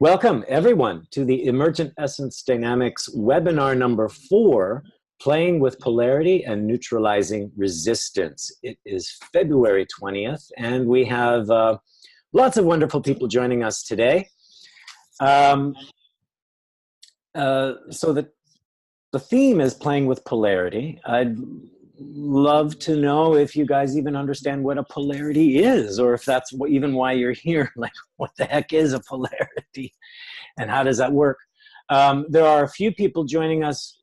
Welcome, everyone, to the Emergent Essence Dynamics webinar number 4, Playing with Polarity and Neutralizing Resistance. It is February 20th, and we have lots of wonderful people joining us today. So the theme is Playing with Polarity. I'd love to know if you guys even understand what a polarity is, or if that's even why you're here. Like, what the heck is a polarity and how does that work? There are a few people joining us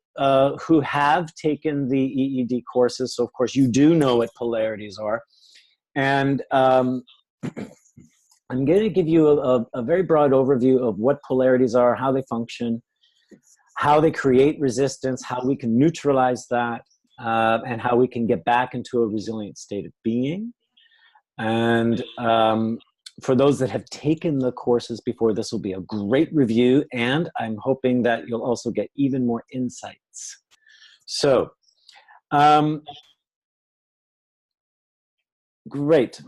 who have taken the EED courses, so of course you do know what polarities are. And I'm going to give you a very broad overview of what polarities are, how they function, how they create resistance, how we can neutralize that, and how we can get back into a resilient state of being. And for those that have taken the courses before, this will be a great review, and I'm hoping that you'll also get even more insights. So, great.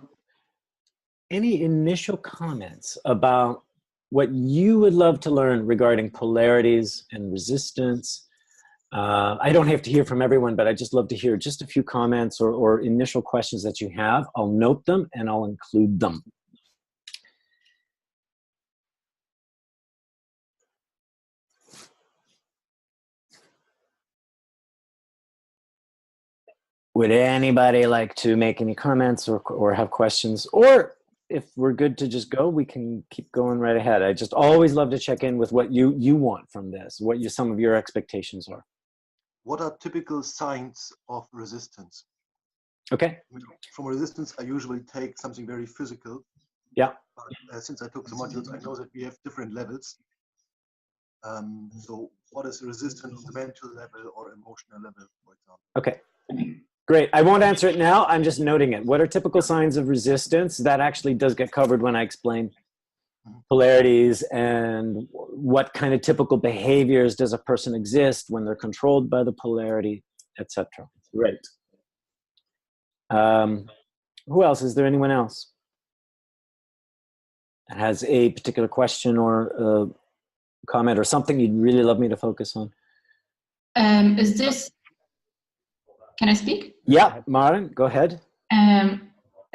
Any initial comments about what you would love to learn regarding polarities and resistance? I don't have to hear from everyone, but I'd just love to hear just a few comments or initial questions that you have. I'll note them and I'll include them. Would anybody like to make any comments or have questions? Or if we're good to just go, we can keep going right ahead. I just always love to check in with what you want from this, what some of your expectations are. What are typical signs of resistance? Okay. From resistance, I usually take something very physical. Yeah. But, since I took the modules, I know that we have different levels. So what is resistance on the mental level or emotional level, for example? Okay. Great. I won't answer it now. I'm just noting it. What are typical signs of resistance? That actually does get covered when I explain polarities and what kind of typical behaviors does a person exist when they're controlled by the polarity, etc. Right. Who else? Is there anyone else that has a particular question or comment or something you'd really love me to focus on? Is this, can I speak? Yeah, Maren, go ahead.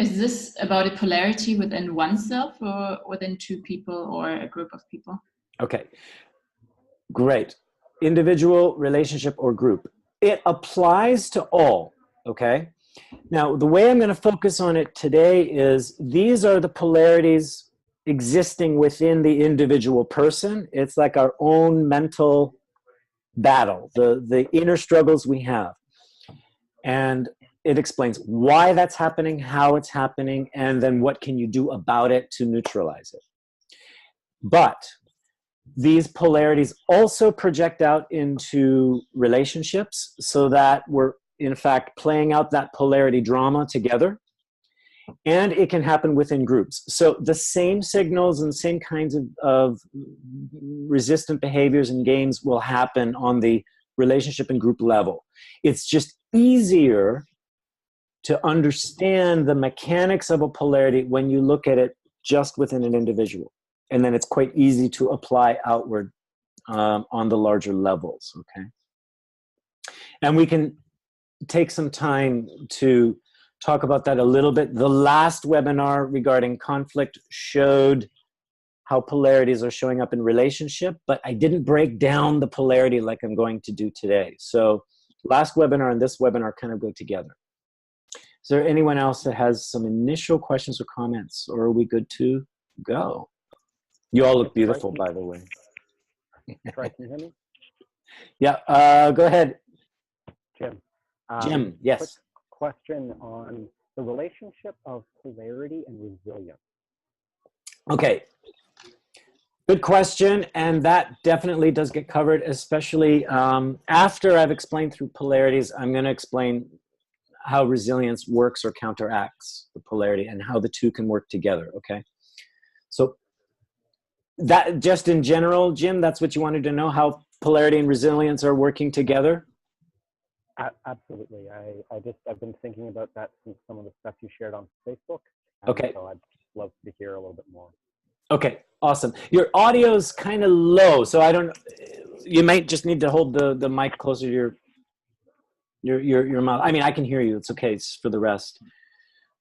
Is this about a polarity within oneself or within two people or a group of people? Okay, great. Individual, relationship, or group. It applies to all, okay? Now, the way I'm going to focus on it today is these are the polarities existing within the individual person. It's like our own mental battle, the inner struggles we have. And it explains why that's happening, how it's happening, and then what can you do about it to neutralize it. But these polarities also project out into relationships so that we're, in fact, playing out that polarity drama together. And it can happen within groups. So the same signals and same kinds of resistant behaviors and games will happen on the relationship and group level. It's just easier to understand the mechanics of a polarity when you look at it just within an individual. And then it's quite easy to apply outward on the larger levels, okay? And we can take some time to talk about that a little bit. The last webinar regarding conflict showed how polarities are showing up in relationship, but I didn't break down the polarity like I'm going to do today. So last webinar and this webinar kind of go together. Is there anyone else that has some initial questions or comments, or are we good to go? You all look beautiful, by the way. Troy, can you hear me? Yeah, go ahead. Jim. Jim, yes. Quick question on the relationship of polarity and resilience. Okay. Good question, and that definitely does get covered, especially after I've explained through polarities. I'm going to explain how resilience works or counteracts the polarity and how the two can work together, okay? So that just in general, Jim, that's what you wanted to know, how polarity and resilience are working together? Absolutely. I've been thinking about that since some of the stuff you shared on Facebook. Okay. So I'd love to hear a little bit more. Okay, awesome. Your audio's kind of low, so I don't, you might just need to hold the mic closer to your mouth. I mean, I can hear you. It's okay. It's for the rest.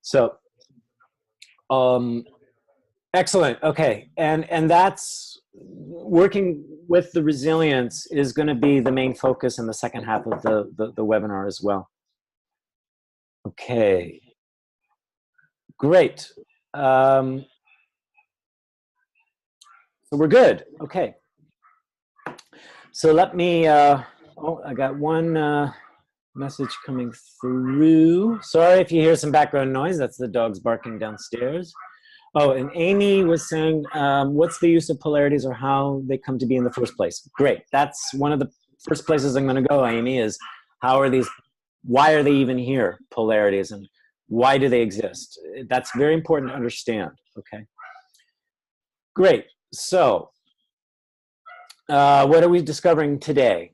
So, excellent. Okay, and that's working with the resilience is going to be the main focus in the second half of the webinar as well. Okay, great. So we're good. Okay. So let me. Oh, I got one message coming through. Sorry if you hear some background noise. That's the dogs barking downstairs. Oh, and Amy was saying, what's the use of polarities or how they come to be in the first place? Great. That's one of the first places I'm going to go, Amy, is how are these, why are they even here, polarities, and why do they exist? That's very important to understand, okay? Great. So, what are we discovering today?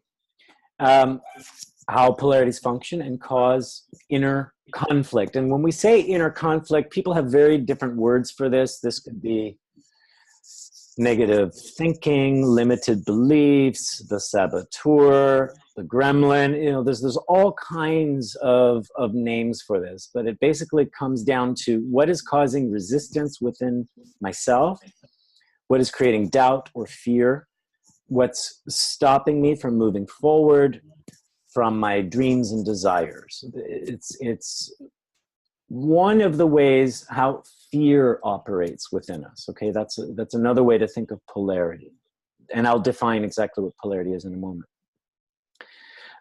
How polarities function and cause inner conflict. And when we say inner conflict, people have very different words for this. This could be negative thinking, limited beliefs, the saboteur, the gremlin. You know, there's all kinds of names for this, but it basically comes down to what is causing resistance within myself, what is creating doubt or fear, what's stopping me from moving forward, from my dreams and desires. It's one of the ways how fear operates within us. Okay, that's another way to think of polarity, and I'll define exactly what polarity is in a moment.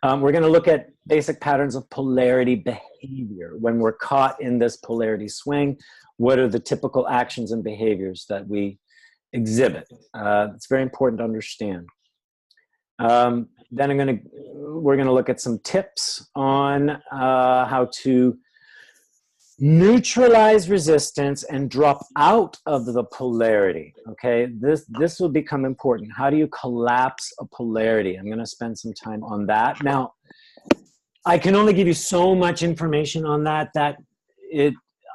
We're going to look at basic patterns of polarity behavior. When we're caught in this polarity swing, what are the typical actions and behaviors that we exhibit? It's very important to understand. Then we're going to look at some tips on how to neutralize resistance and drop out of the polarity. Okay, this will become important. How do you collapse a polarity? I'm going to spend some time on that. Now, I can only give you so much information on that.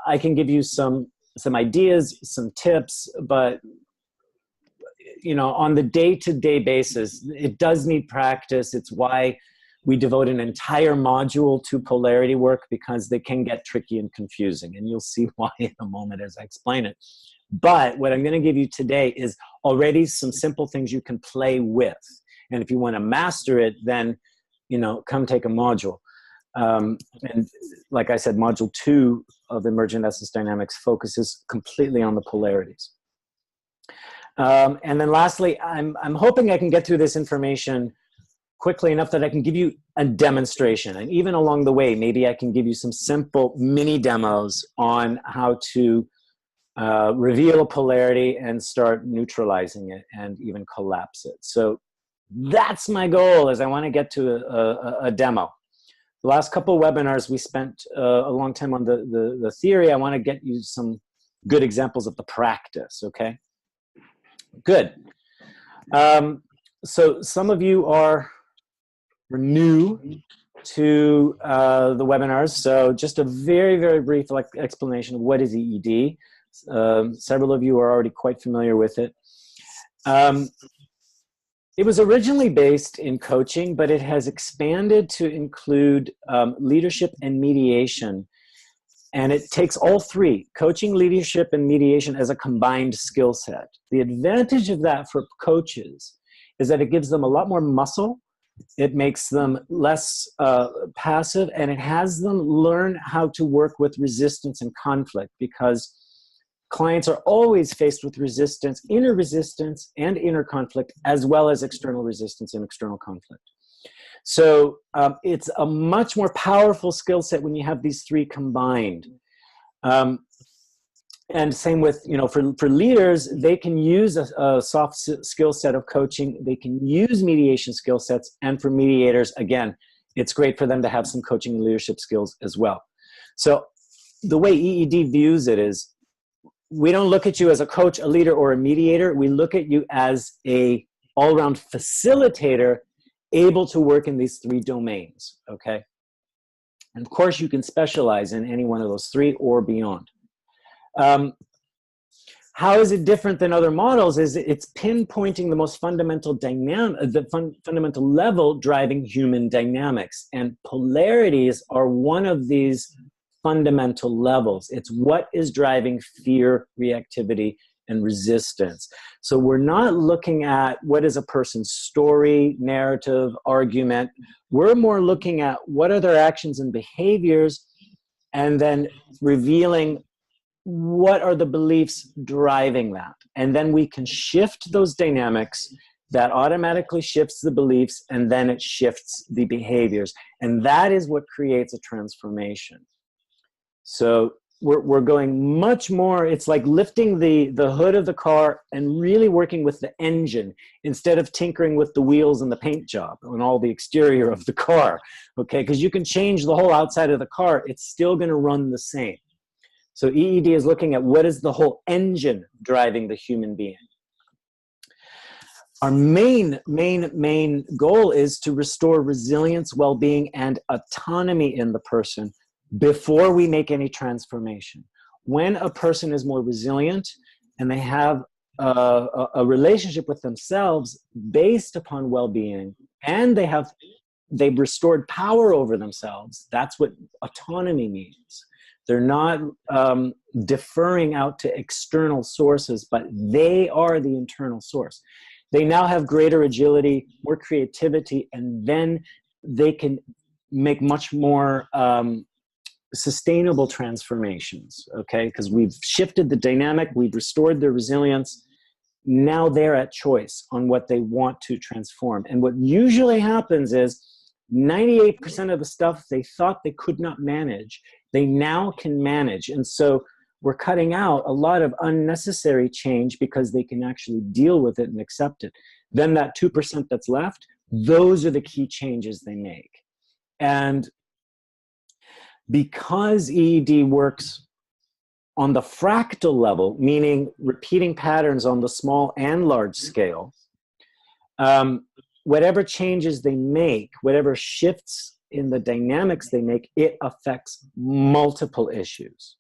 I can give you some ideas, some tips, but you know, on the day-to-day basis, it does need practice. It's why we devote an entire module to polarity work, because they can get tricky and confusing, and you'll see why in a moment as I explain it. But what I'm going to give you today is already some simple things you can play with, and if you want to master it, then, you know, come take a module. And like I said, module 2 of Emergent Essence Dynamics focuses completely on the polarities. And then lastly, I'm hoping I can get through this information quickly enough that I can give you a demonstration. And even along the way, maybe I can give you some simple mini demos on how to reveal a polarity and start neutralizing it and even collapse it. So that's my goal, is I want to get to a demo. The last couple of webinars, we spent a long time on the theory. I want to get you some good examples of the practice, okay? Good. So some of you are new to the webinars. So just a very, very brief explanation of what is EED. Several of you are already quite familiar with it. It was originally based in coaching, but it has expanded to include leadership and mediation. And it takes all three, coaching, leadership, and mediation, as a combined skill set. The advantage of that for coaches is that it gives them a lot more muscle. It makes them less passive, and it has them learn how to work with resistance and conflict, because clients are always faced with resistance and inner conflict, as well as external resistance and external conflict. So it's a much more powerful skill set when you have these three combined. And same with, you know, for leaders, they can use a soft skill set of coaching. They can use mediation skill sets. And for mediators, again, it's great for them to have some coaching and leadership skills as well. So the way EED views it is, we don't look at you as a coach, a leader, or a mediator. We look at you as a all-around facilitator, able to work in these three domains, okay? And of course, you can specialize in any one of those three or beyond. How is it different than other models? Is it's pinpointing the most fundamental fundamental level driving human dynamics. And polarities are one of these fundamental levels. It's what is driving fear, reactivity, and resistance. So we're not looking at what is a person's story, narrative, argument. We're more looking at what are their actions and behaviors, and then revealing what are the beliefs driving that. And then we can shift those dynamics. That automatically shifts the beliefs, and then it shifts the behaviors. And that is what creates a transformation. So we're going much more, it's like lifting the hood of the car and really working with the engine instead of tinkering with the wheels and the paint job and all the exterior of the car, okay? Because you can change the whole outside of the car, it's still going to run the same. So EED is looking at what is the whole engine driving the human being. Our main goal is to restore resilience, well-being, and autonomy in the person before we make any transformation. When a person is more resilient and they have a relationship with themselves based upon well-being, and they've restored power over themselves, that's what autonomy means. They're not deferring out to external sources, but they are the internal source. They now have greater agility, more creativity, and then they can make much more sustainable transformations, okay? Because we've shifted the dynamic, we've restored their resilience. Now they're at choice on what they want to transform. And what usually happens is 98% of the stuff they thought they could not manage, they now can manage. And so we're cutting out a lot of unnecessary change because they can actually deal with it and accept it. Then that 2% that's left, those are the key changes they make. And because EED works on the fractal level, meaning repeating patterns on the small and large scale, whatever changes they make, whatever shifts in the dynamics they make, it affects multiple issues.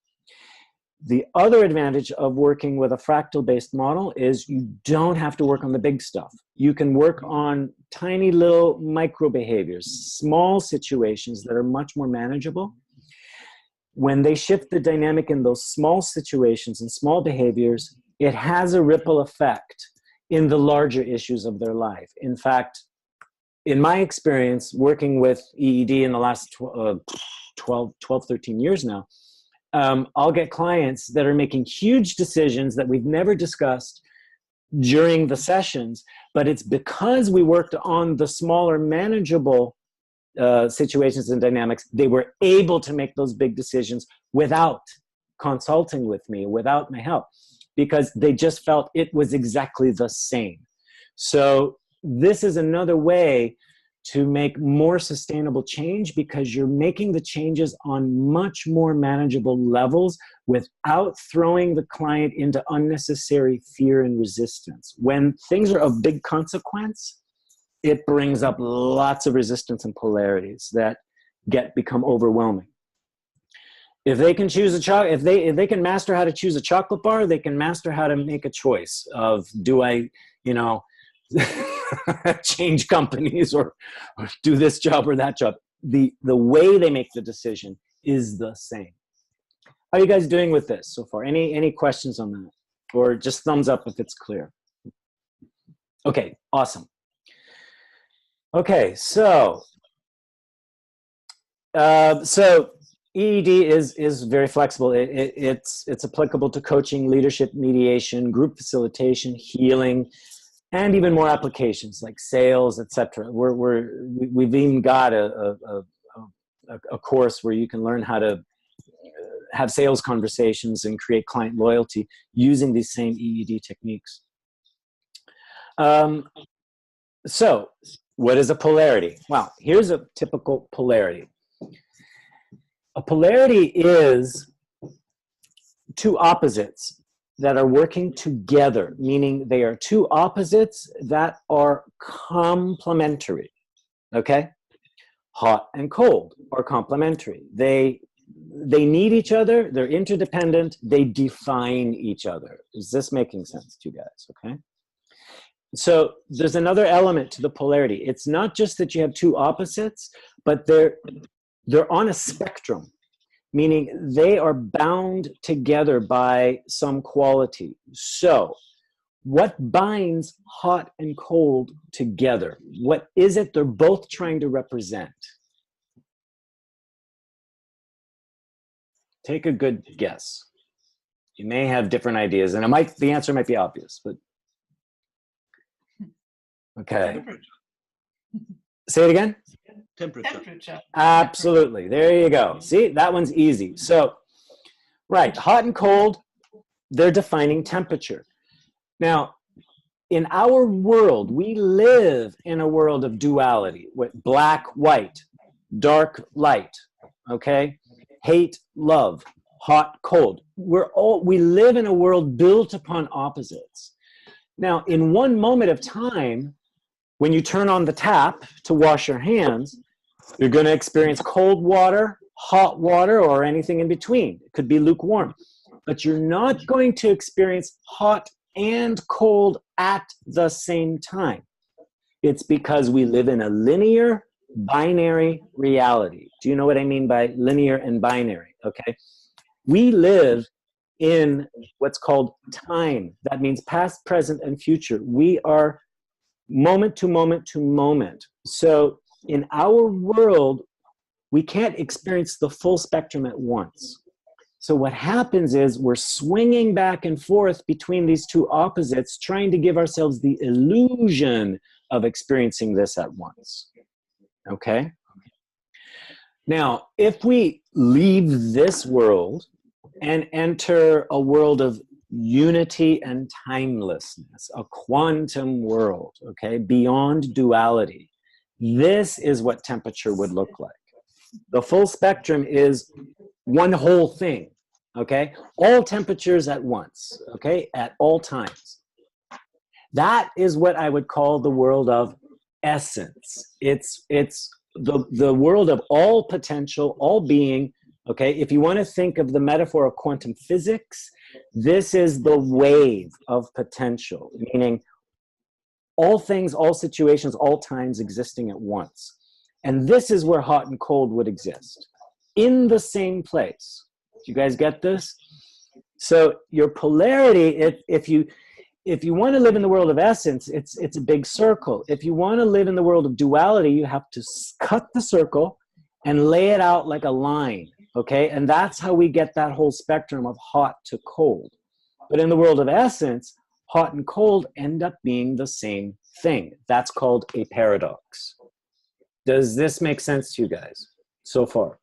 The other advantage of working with a fractal-based model is you don't have to work on the big stuff. You can work on tiny little micro behaviors, small situations that are much more manageable. When they shift the dynamic in those small situations and small behaviors, it has a ripple effect in the larger issues of their life. In fact, in my experience, working with EED in the last 12, 13 years now, I'll get clients that are making huge decisions that we've never discussed during the sessions, but it's because we worked on the smaller manageable situations and dynamics, they were able to make those big decisions without consulting with me, without my help, because they just felt it was exactly the same. So this is another way to make more sustainable change, because you're making the changes on much more manageable levels without throwing the client into unnecessary fear and resistance. When things are of big consequence, it brings up lots of resistance and polarities that become overwhelming. If they can choose if they can master how to choose a chocolate bar, they can master how to make a choice of, do I, change companies or do this job or that job. The way they make the decision is the same. How are you guys doing with this so far? Any questions on that? Or just thumbs up if it's clear. Okay, awesome. Okay, so EED is very flexible. It's applicable to coaching, leadership, mediation, group facilitation, healing, and even more applications like sales, etc. We've even got a course where you can learn how to have sales conversations and create client loyalty using these same EED techniques. So what is a polarity? Well, here's a typical polarity. A polarity is two opposites that are working together, meaning they are two opposites that are complementary, okay? Hot and cold are complementary. They they need each other, they're interdependent, they define each other. Is this making sense to you guys? Okay. So there's another element to the polarity. It's not just that you have two opposites, but they're on a spectrum, meaning they are bound together by some quality. So what binds hot and cold together? What is it they're both trying to represent? Take a good guess. You may have different ideas, and the answer might be obvious, but okay. Temperature. Say it again. Temperature. Absolutely. There you go. See, that one's easy. So, right, hot and cold, they're defining temperature. Now, in our world, we live in a world of duality, with black, white, dark, light, okay? Hate, love, hot, cold. We live in a world built upon opposites. Now, in one moment of time, when you turn on the tap to wash your hands, you're going to experience cold water, hot water, or anything in between. It could be lukewarm. But you're not going to experience hot and cold at the same time. It's because we live in a linear, binary reality. Do you know what I mean by linear and binary? Okay. We live in what's called time. That means past, present, and future. We are moment to moment to moment. So in our world, we can't experience the full spectrum at once. So what happens is we're swinging back and forth between these two opposites, trying to give ourselves the illusion of experiencing this at once. Okay? Now, if we leave this world and enter a world of unity and timelessness, a quantum world, okay, beyond duality, this is what temperature would look like. The full spectrum is one whole thing, okay? All temperatures at once, okay, at all times. That is what I would call the world of essence. It's the world of all potential, all being, okay? If you want to think of the metaphor of quantum physics, this is the wave of potential, meaning all things, all situations, all times existing at once. And this is where hot and cold would exist, in the same place. Do you guys get this? So your polarity, if you want to live in the world of essence, it's a big circle. If you want to live in the world of duality, you have to cut the circle and lay it out like a line, okay? And that's how we get that whole spectrum of hot to cold. But in the world of essence, hot and cold end up being the same thing. That's called a paradox. Does this make sense to you guys so far?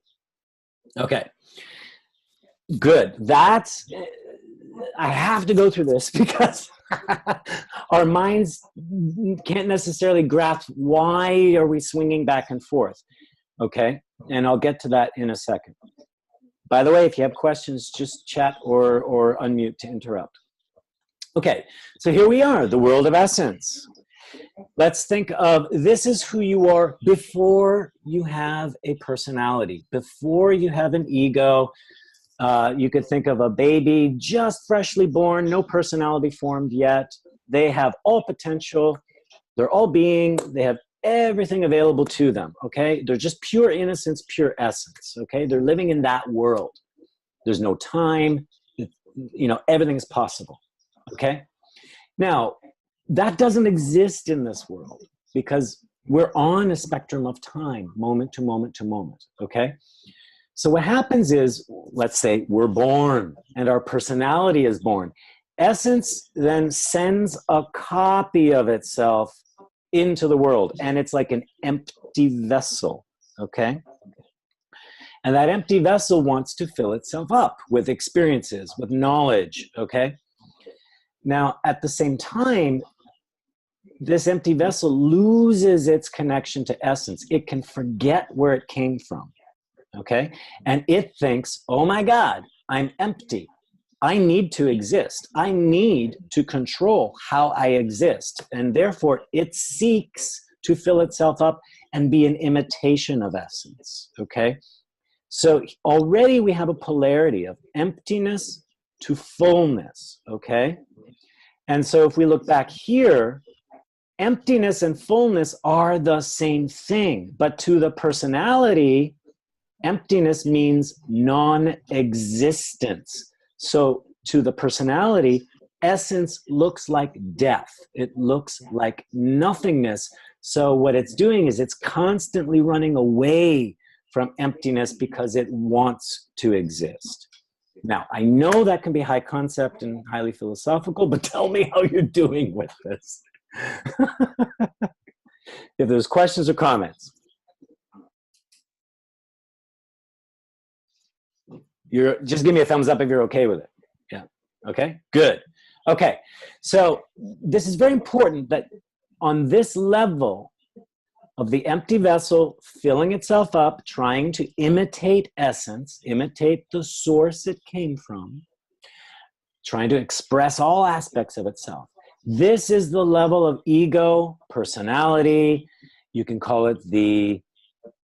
Okay, good. I have to go through this because our minds can't necessarily grasp why are we swinging back and forth, okay? And I'll get to that in a second. By the way, if you have questions, just chat or unmute to interrupt. Okay, so here we are, the world of essence. Let's think of this is who you are before you have a personality, before you have an ego. You could think of a baby just freshly born, no personality formed yet. They have all potential. They're all being. They have everything available to them, okay? They're just pure innocence, pure essence, okay? They're living in that world. There's no time. You know, everything's possible, okay? Now, that doesn't exist in this world because we're on a spectrum of time, moment to moment to moment, okay? So what happens is, let's say we're born and our personality is born. Essence then sends a copy of itself into the world, and it's like an empty vessel, okay? And that empty vessel wants to fill itself up with experiences, with knowledge, okay? Now, at the same time, this empty vessel loses its connection to essence. It can forget where it came from, okay? And it thinks, oh my God, I'm empty. I need to exist. I need to control how I exist. And therefore, it seeks to fill itself up and be an imitation of essence, okay? So already we have a polarity of emptiness to fullness, okay? And so if we look back here, emptiness and fullness are the same thing, but to the personality, emptiness means non-existence. So to the personality, essence looks like death. It looks like nothingness. So what it's doing is it's constantly running away from emptiness because it wants to exist. Now, I know that can be high concept and highly philosophical, but tell me how you're doing with this. If there's questions or comments. Just give me a thumbs up if you're okay with it. Yeah, okay, good. Okay, so this is very important that on this level of the empty vessel filling itself up, trying to imitate essence, imitate the source it came from, trying to express all aspects of itself. This is the level of ego, personality, you can call it the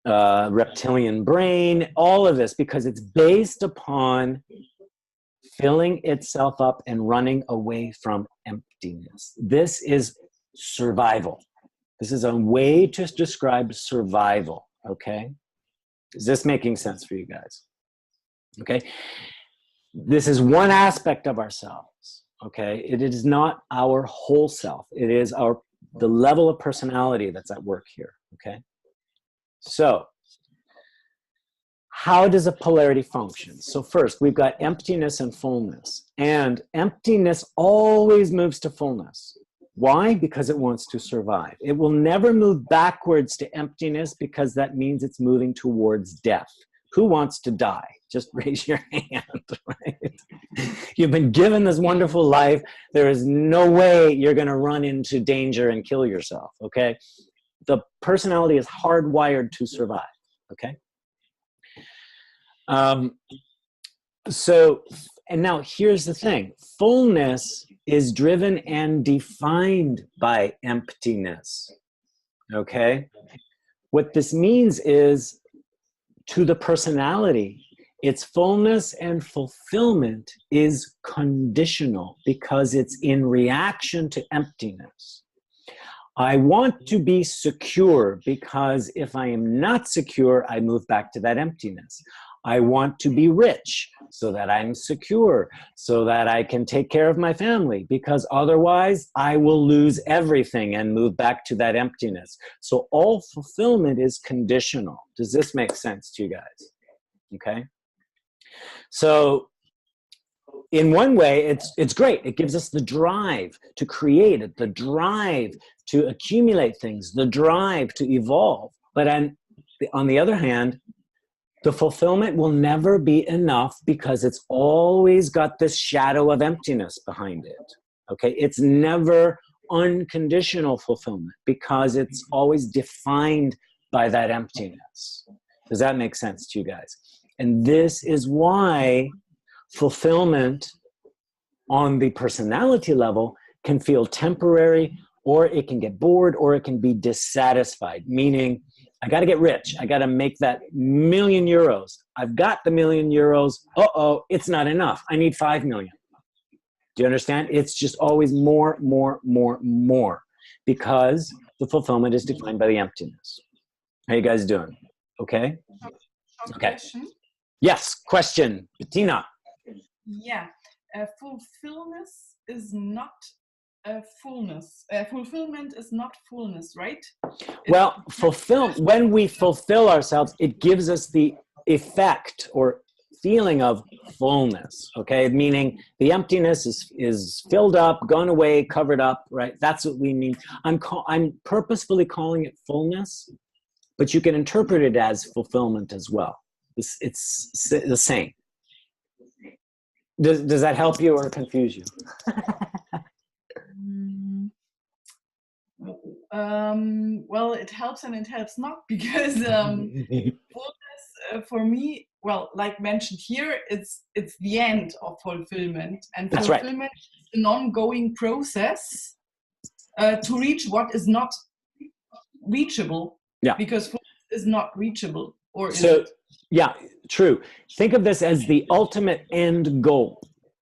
reptilian brain, all of this, because it's based upon filling itself up and running away from emptiness. This is survival. This is a way to describe survival, okay? Is this making sense for you guys? Okay? This is one aspect of ourselves, okay? It is not our whole self. It is the level of personality that's at work here, okay? So, how does a polarity function? So first, we've got emptiness and fullness. And emptiness always moves to fullness. Why? Because it wants to survive. It will never move backwards to emptiness because that means it's moving towards death. Who wants to die? Just raise your hand, right? You've been given this wonderful life. There is no way you're going to run into danger and kill yourself, okay? The personality is hardwired to survive, okay? And now here's the thing. Fullness is driven and defined by emptiness, okay? What this means is, to the personality, its fullness and fulfillment is conditional because it's in reaction to emptiness. I want to be secure because if I am not secure, I move back to that emptiness. I want to be rich so that I'm secure, so that I can take care of my family, because otherwise I will lose everything and move back to that emptiness. So all fulfillment is conditional. Does this make sense to you guys? Okay. So in one way, it's great. It gives us the drive to create it, the drive to accumulate things, the drive to evolve. But on the other hand, the fulfillment will never be enough because it's always got this shadow of emptiness behind it, okay? It's never unconditional fulfillment because it's always defined by that emptiness. Does that make sense to you guys? And this is why fulfillment on the personality level can feel temporary, or it can get bored, or it can be dissatisfied, meaning I got to get rich. I got to make that €1,000,000. I've got the €1,000,000. Uh-oh, it's not enough. I need 5 million. Do you understand? It's just always more, more, more, more, because the fulfillment is defined by the emptiness. How you guys doing? Okay? Okay. Question. Yes, question. Bettina. Yeah, fulfillment is not fullness. Fulfillment is not fullness, right? Well, when we fulfill ourselves, it gives us the effect or feeling of fullness, okay? Meaning the emptiness is filled up, gone away, covered up, right? That's what we mean. I'm purposefully calling it fullness, but you can interpret it as fulfillment as well. It's the same. Does that help you or confuse you? Well, it helps and it helps not, because fullness for me, well, like mentioned here, it's the end of fulfillment, and That's fulfillment is an ongoing process to reach what is not reachable. Yeah. Because fullness is not reachable. Or is So, it? yeah, true. Think of this as the ultimate end goal,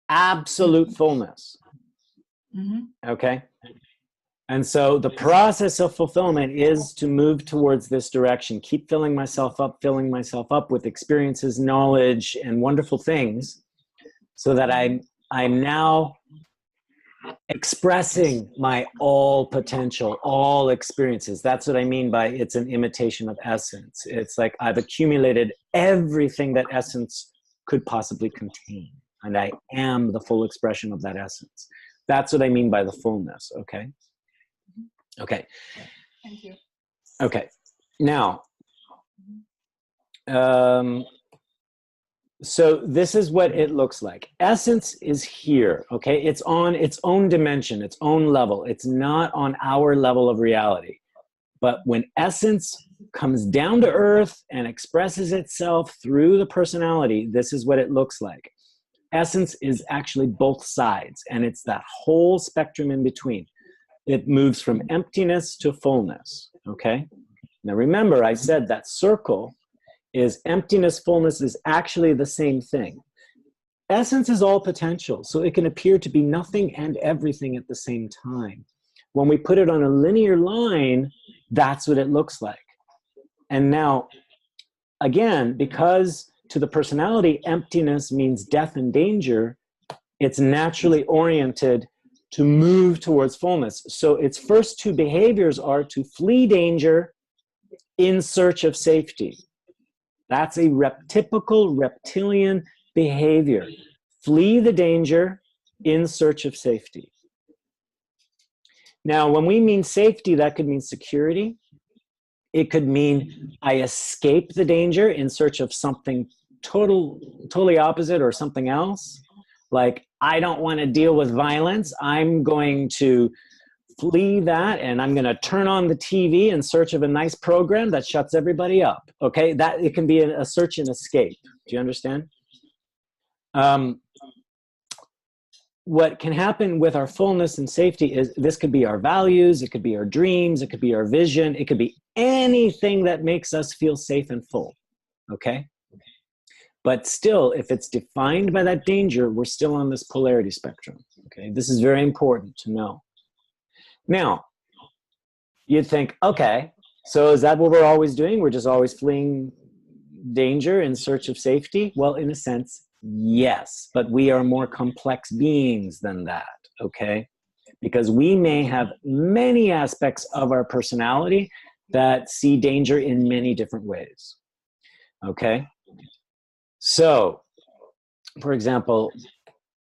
absolute fullness. Okay? And so the process of fulfillment is to move towards this direction, keep filling myself up with experiences, knowledge, and wonderful things, so that I'm now expressing my all potential, all experiences. That's what I mean by it's an imitation of essence. It's like I've accumulated everything that essence could possibly contain, and I am the full expression of that essence. That's what I mean by the fullness, okay? Okay. Thank you. Okay. Now, so this is what it looks like. Essence is here, okay? It's on its own dimension, its own level. It's not on our level of reality. But when essence comes down to earth and expresses itself through the personality, this is what it looks like. Essence is actually both sides, and it's that whole spectrum in between. It moves from emptiness to fullness, okay? Now remember, I said that circle is emptiness, fullness is actually the same thing. Essence is all potential, so it can appear to be nothing and everything at the same time. When we put it on a linear line, that's what it looks like. And now, again, because to the personality, emptiness means death and danger, it's naturally oriented to move towards fullness. So its first two behaviors are to flee danger in search of safety. That's a typical reptilian behavior. Flee the danger in search of safety. Now, when we mean safety, that could mean security. It could mean I escape the danger in search of something totally opposite or something else. Like, I don't want to deal with violence. I'm going to flee that, and I'm going to turn on the TV in search of a nice program that shuts everybody up. Okay, that it can be a search and escape. Do you understand? What can happen with our fullness and safety is this could be our values, it could be our dreams, it could be our vision, it could be anything that makes us feel safe and full. Okay? But still, if it's defined by that danger, we're still on this polarity spectrum. Okay, this is very important to know. Now, you'd think, okay, so is that what we're always doing? We're just always fleeing danger in search of safety? Well, in a sense, yes, but we are more complex beings than that, okay? Because we may have many aspects of our personality that see danger in many different ways, okay? So, for example,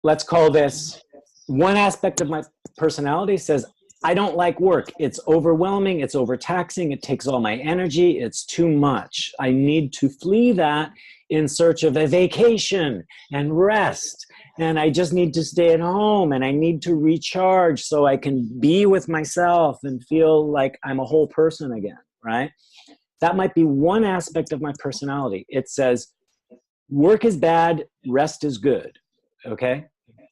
let's call this one aspect of my personality says, I don't like work. It's overwhelming. It's overtaxing. It takes all my energy. It's too much. I need to flee that in search of a vacation and rest. And I just need to stay at home and I need to recharge so I can be with myself and feel like I'm a whole person again, right? That might be one aspect of my personality. It says, work is bad, rest is good, okay?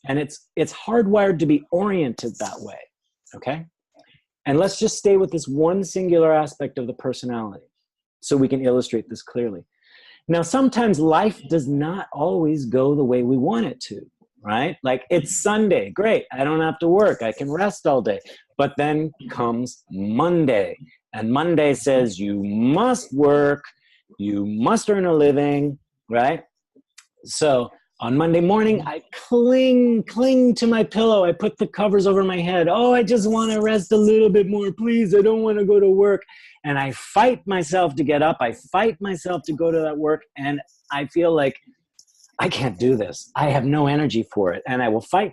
And it's hardwired to be oriented that way. Okay? And let's just stay with this one singular aspect of the personality so we can illustrate this clearly. Now, sometimes life does not always go the way we want it to, right? Like, it's Sunday, great, I don't have to work, I can rest all day. But then comes Monday, and Monday says you must work, you must earn a living, right? So on Monday morning, I cling to my pillow. I put the covers over my head. Oh, I just want to rest a little bit more, please. I don't want to go to work. And I fight myself to get up. I fight myself to go to that work. And I feel like I can't do this. I have no energy for it. And I will fight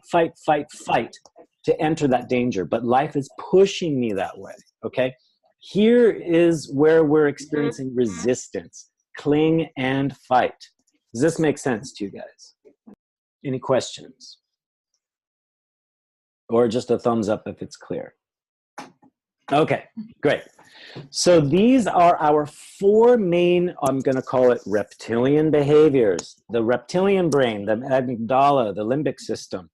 to enter that danger. But life is pushing me that way, okay? Here is where we're experiencing resistance. Cling and fight. Does this make sense to you guys? Any questions? Or just a thumbs up if it's clear. Okay, great. So these are our four main, I'm going to call it reptilian behaviors. The reptilian brain, the amygdala, the limbic system.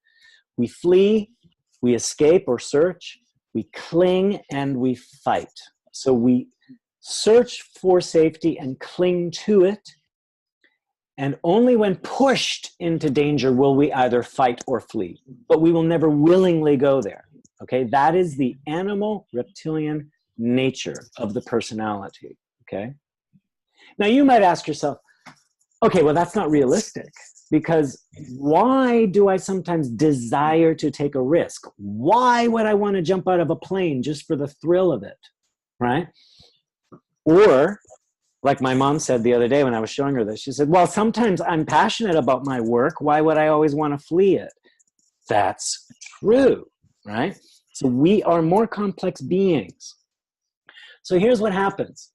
We flee, we escape or search, we cling, and we fight. So search for safety and cling to it. And only when pushed into danger will we either fight or flee. But we will never willingly go there. Okay, that is the animal reptilian nature of the personality. Okay. Now you might ask yourself, okay, well, that's not realistic, because why do I sometimes desire to take a risk? Why would I want to jump out of a plane just for the thrill of it, right? Or, like my mom said the other day when I was showing her this, she said, well, sometimes I'm passionate about my work. Why would I always want to flee it? That's true, right? So we are more complex beings. So here's what happens.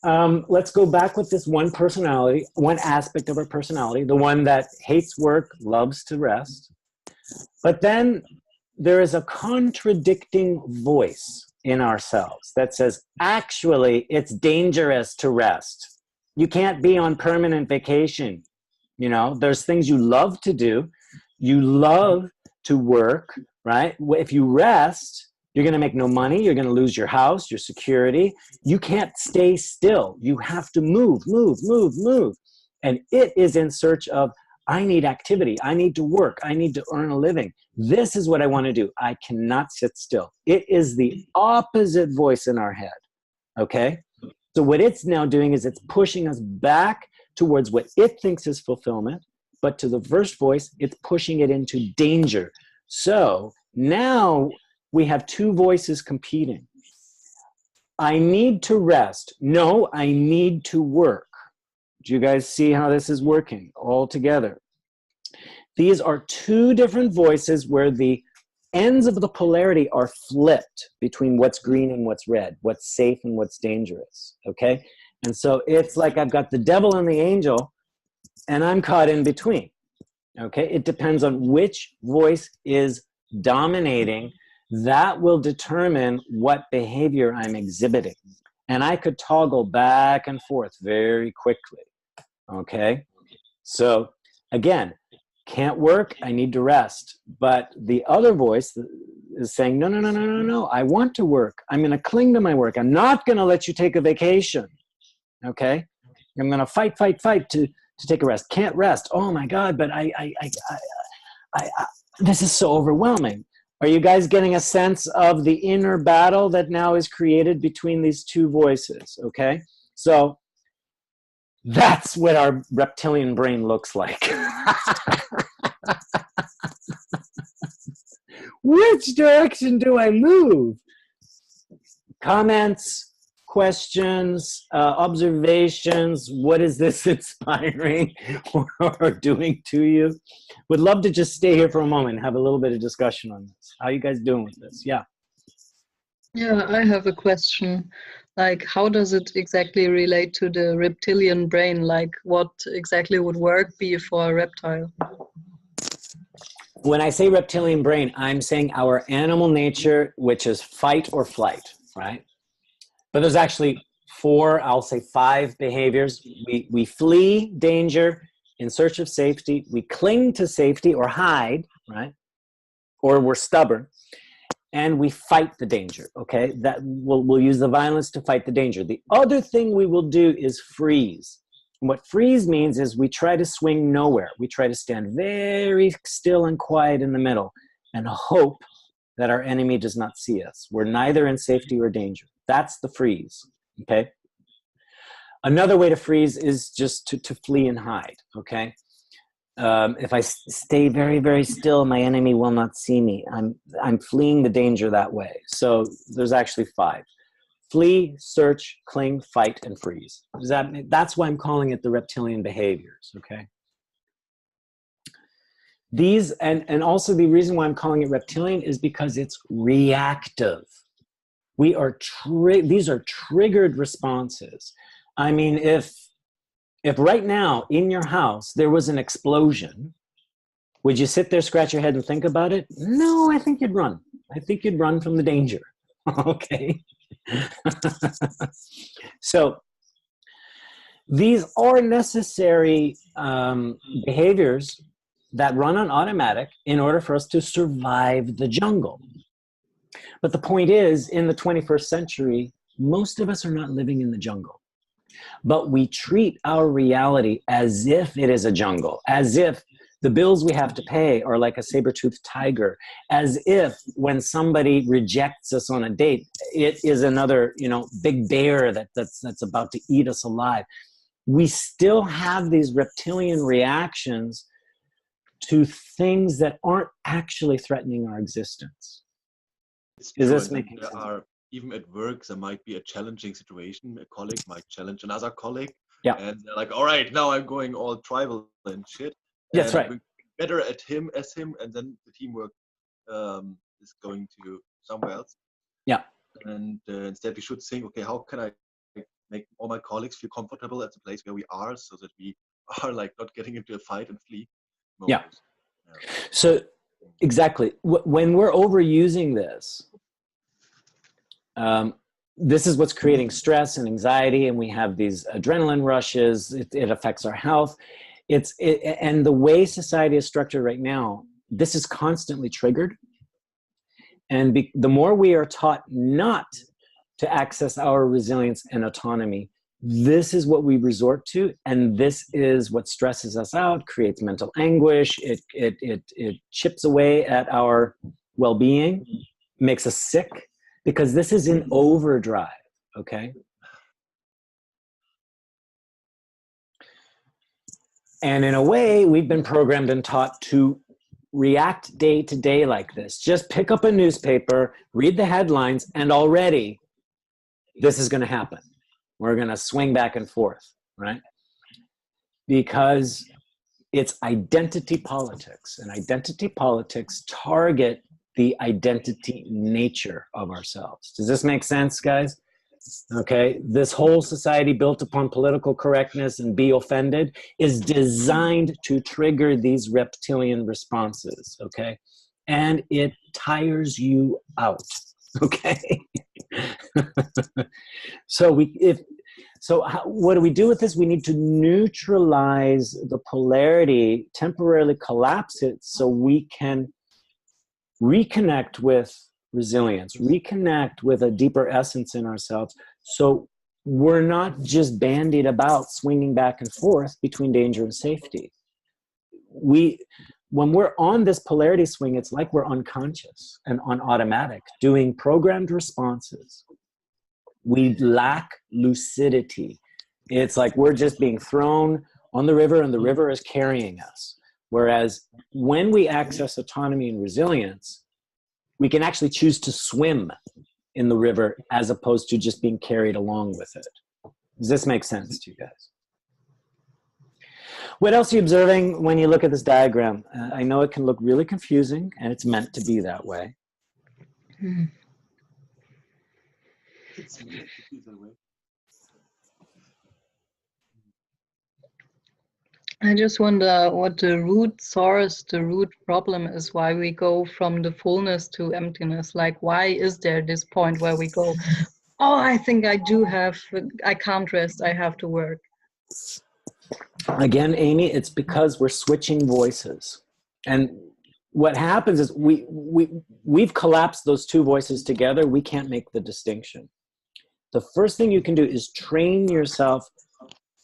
Let's go back with this one personality, one aspect of our personality, the one that hates work, loves to rest. But then there is a contradicting voice in ourselves that says, actually, it's dangerous to rest. You can't be on permanent vacation. You know, there's things you love to do. You love to work, right? If you rest, you're going to make no money. You're going to lose your house, your security. You can't stay still. You have to move, move, move, move. And it is in search of, I need activity. I need to work. I need to earn a living. This is what I want to do. I cannot sit still. It is the opposite voice in our head. Okay? So what it's now doing is it's pushing us back towards what it thinks is fulfillment, but to the first voice, it's pushing it into danger. So now we have two voices competing. I need to rest. No, I need to work. Do you guys see how this is working all together? These are two different voices where the ends of the polarity are flipped between what's green and what's red, what's safe and what's dangerous, okay? And so it's like I've got the devil and the angel, and I'm caught in between, okay? It depends on which voice is dominating. That will determine what behavior I'm exhibiting. And I could toggle back and forth very quickly, okay? So again, can't work, I need to rest. But the other voice is saying, no, no, no, no, no, no, I want to work. I'm going to cling to my work. I'm not going to let you take a vacation, okay? I'm going to fight, fight, fight to take a rest. Can't rest. Oh my God, but this is so overwhelming. Are you guys getting a sense of the inner battle that now is created between these two voices, okay? So that's what our reptilian brain looks like. Which direction do I move? Comments, questions, observations. What is this inspiring or doing to you? Would love to just stay here for a moment and have a little bit of discussion on this. How are you guys doing with this? Yeah. Yeah, I have a question. Like, how does it exactly relate to the reptilian brain? Like, what exactly would work be for a reptile? When I say reptilian brain, I'm saying our animal nature, which is fight or flight, right? But there's actually four, I'll say 5 behaviors. We flee danger in search of safety. We cling to safety or hide, right? Or we're stubborn. And we fight the danger, okay? That we'll use the violence to fight the danger. The other thing we will do is freeze. And what freeze means is we try to swing nowhere. We try to stand very still and quiet in the middle and hope that our enemy does not see us. We're neither in safety or danger. That's the freeze, okay? Another way to freeze is just to flee and hide, okay? If I stay very, very still, my enemy will not see me. I'm fleeing the danger that way. So there's actually 5. Flee, search, cling, fight, and freeze. That's why I'm calling it the reptilian behaviors, okay? These, and also the reason why I'm calling it reptilian is because it's reactive. These are triggered responses. I mean, if right now in your house there was an explosion, would you sit there, scratch your head, and think about it? No, I think you'd run. I think you'd run from the danger, okay? So these are necessary behaviors that run on automatic in order for us to survive the jungle. But the point is, in the 21st century, most of us are not living in the jungle. But we treat our reality as if it is a jungle, as if the bills we have to pay are like a saber-toothed tiger, as if when somebody rejects us on a date, it is another, big bear that's about to eat us alive. We still have these reptilian reactions to things that aren't actually threatening our existence. It's Is true, this and then making there sense? are, even at work, there might be a challenging situation. A colleague might challenge another colleague, Yeah. and they're like, all right, now I'm going all tribal and shit. That's And right. we're better at him, and then the teamwork is going to somewhere else. Yeah. And instead we should think, okay, how can I make all my colleagues feel comfortable at the place where we are, so that we are like not getting into a fight and flee. Yeah. So exactly, when we're overusing this, this is what's creating stress and anxiety, and we have these adrenaline rushes. It affects our health. And the way society is structured right now, this is constantly triggered. And the more we are taught not to access our resilience and autonomy, this is what we resort to, and this is what stresses us out, creates mental anguish. It chips away at our well-being, makes us sick, because this is in overdrive, okay? And in a way, we've been programmed and taught to react day to day like this. Just pick up a newspaper, read the headlines, and already this is going to happen. We're going to swing back and forth, right? Because it's identity politics, and identity politics target the identity nature of ourselves. Does this make sense, guys? Okay, this whole society built upon political correctness and be offended is designed to trigger these reptilian responses, okay? And it tires you out, okay? What do we do with this? We need to neutralize the polarity, temporarily collapse it, so we can reconnect with resilience, reconnect with a deeper essence in ourselves, so we're not just bandied about swinging back and forth between danger and safety. When we're on this polarity swing, it's like we're unconscious and on automatic, doing programmed responses. We lack lucidity. It's like we're just being thrown on the river, and the river is carrying us. Whereas when we access autonomy and resilience, we can actually choose to swim in the river as opposed to just being carried along with it. Does this make sense to you guys? What else are you observing when you look at this diagram? I know it can look really confusing, and it's meant to be that way. It's meant to be that way. I just wonder what the root source, the root problem is, why we go from the fullness to emptiness. Like, why is there this point where we go, oh, I think I can't rest, I have to work. Again, Amy, it's because we're switching voices. And what happens is we've collapsed those two voices together. We can't make the distinction. The first thing you can do is train yourself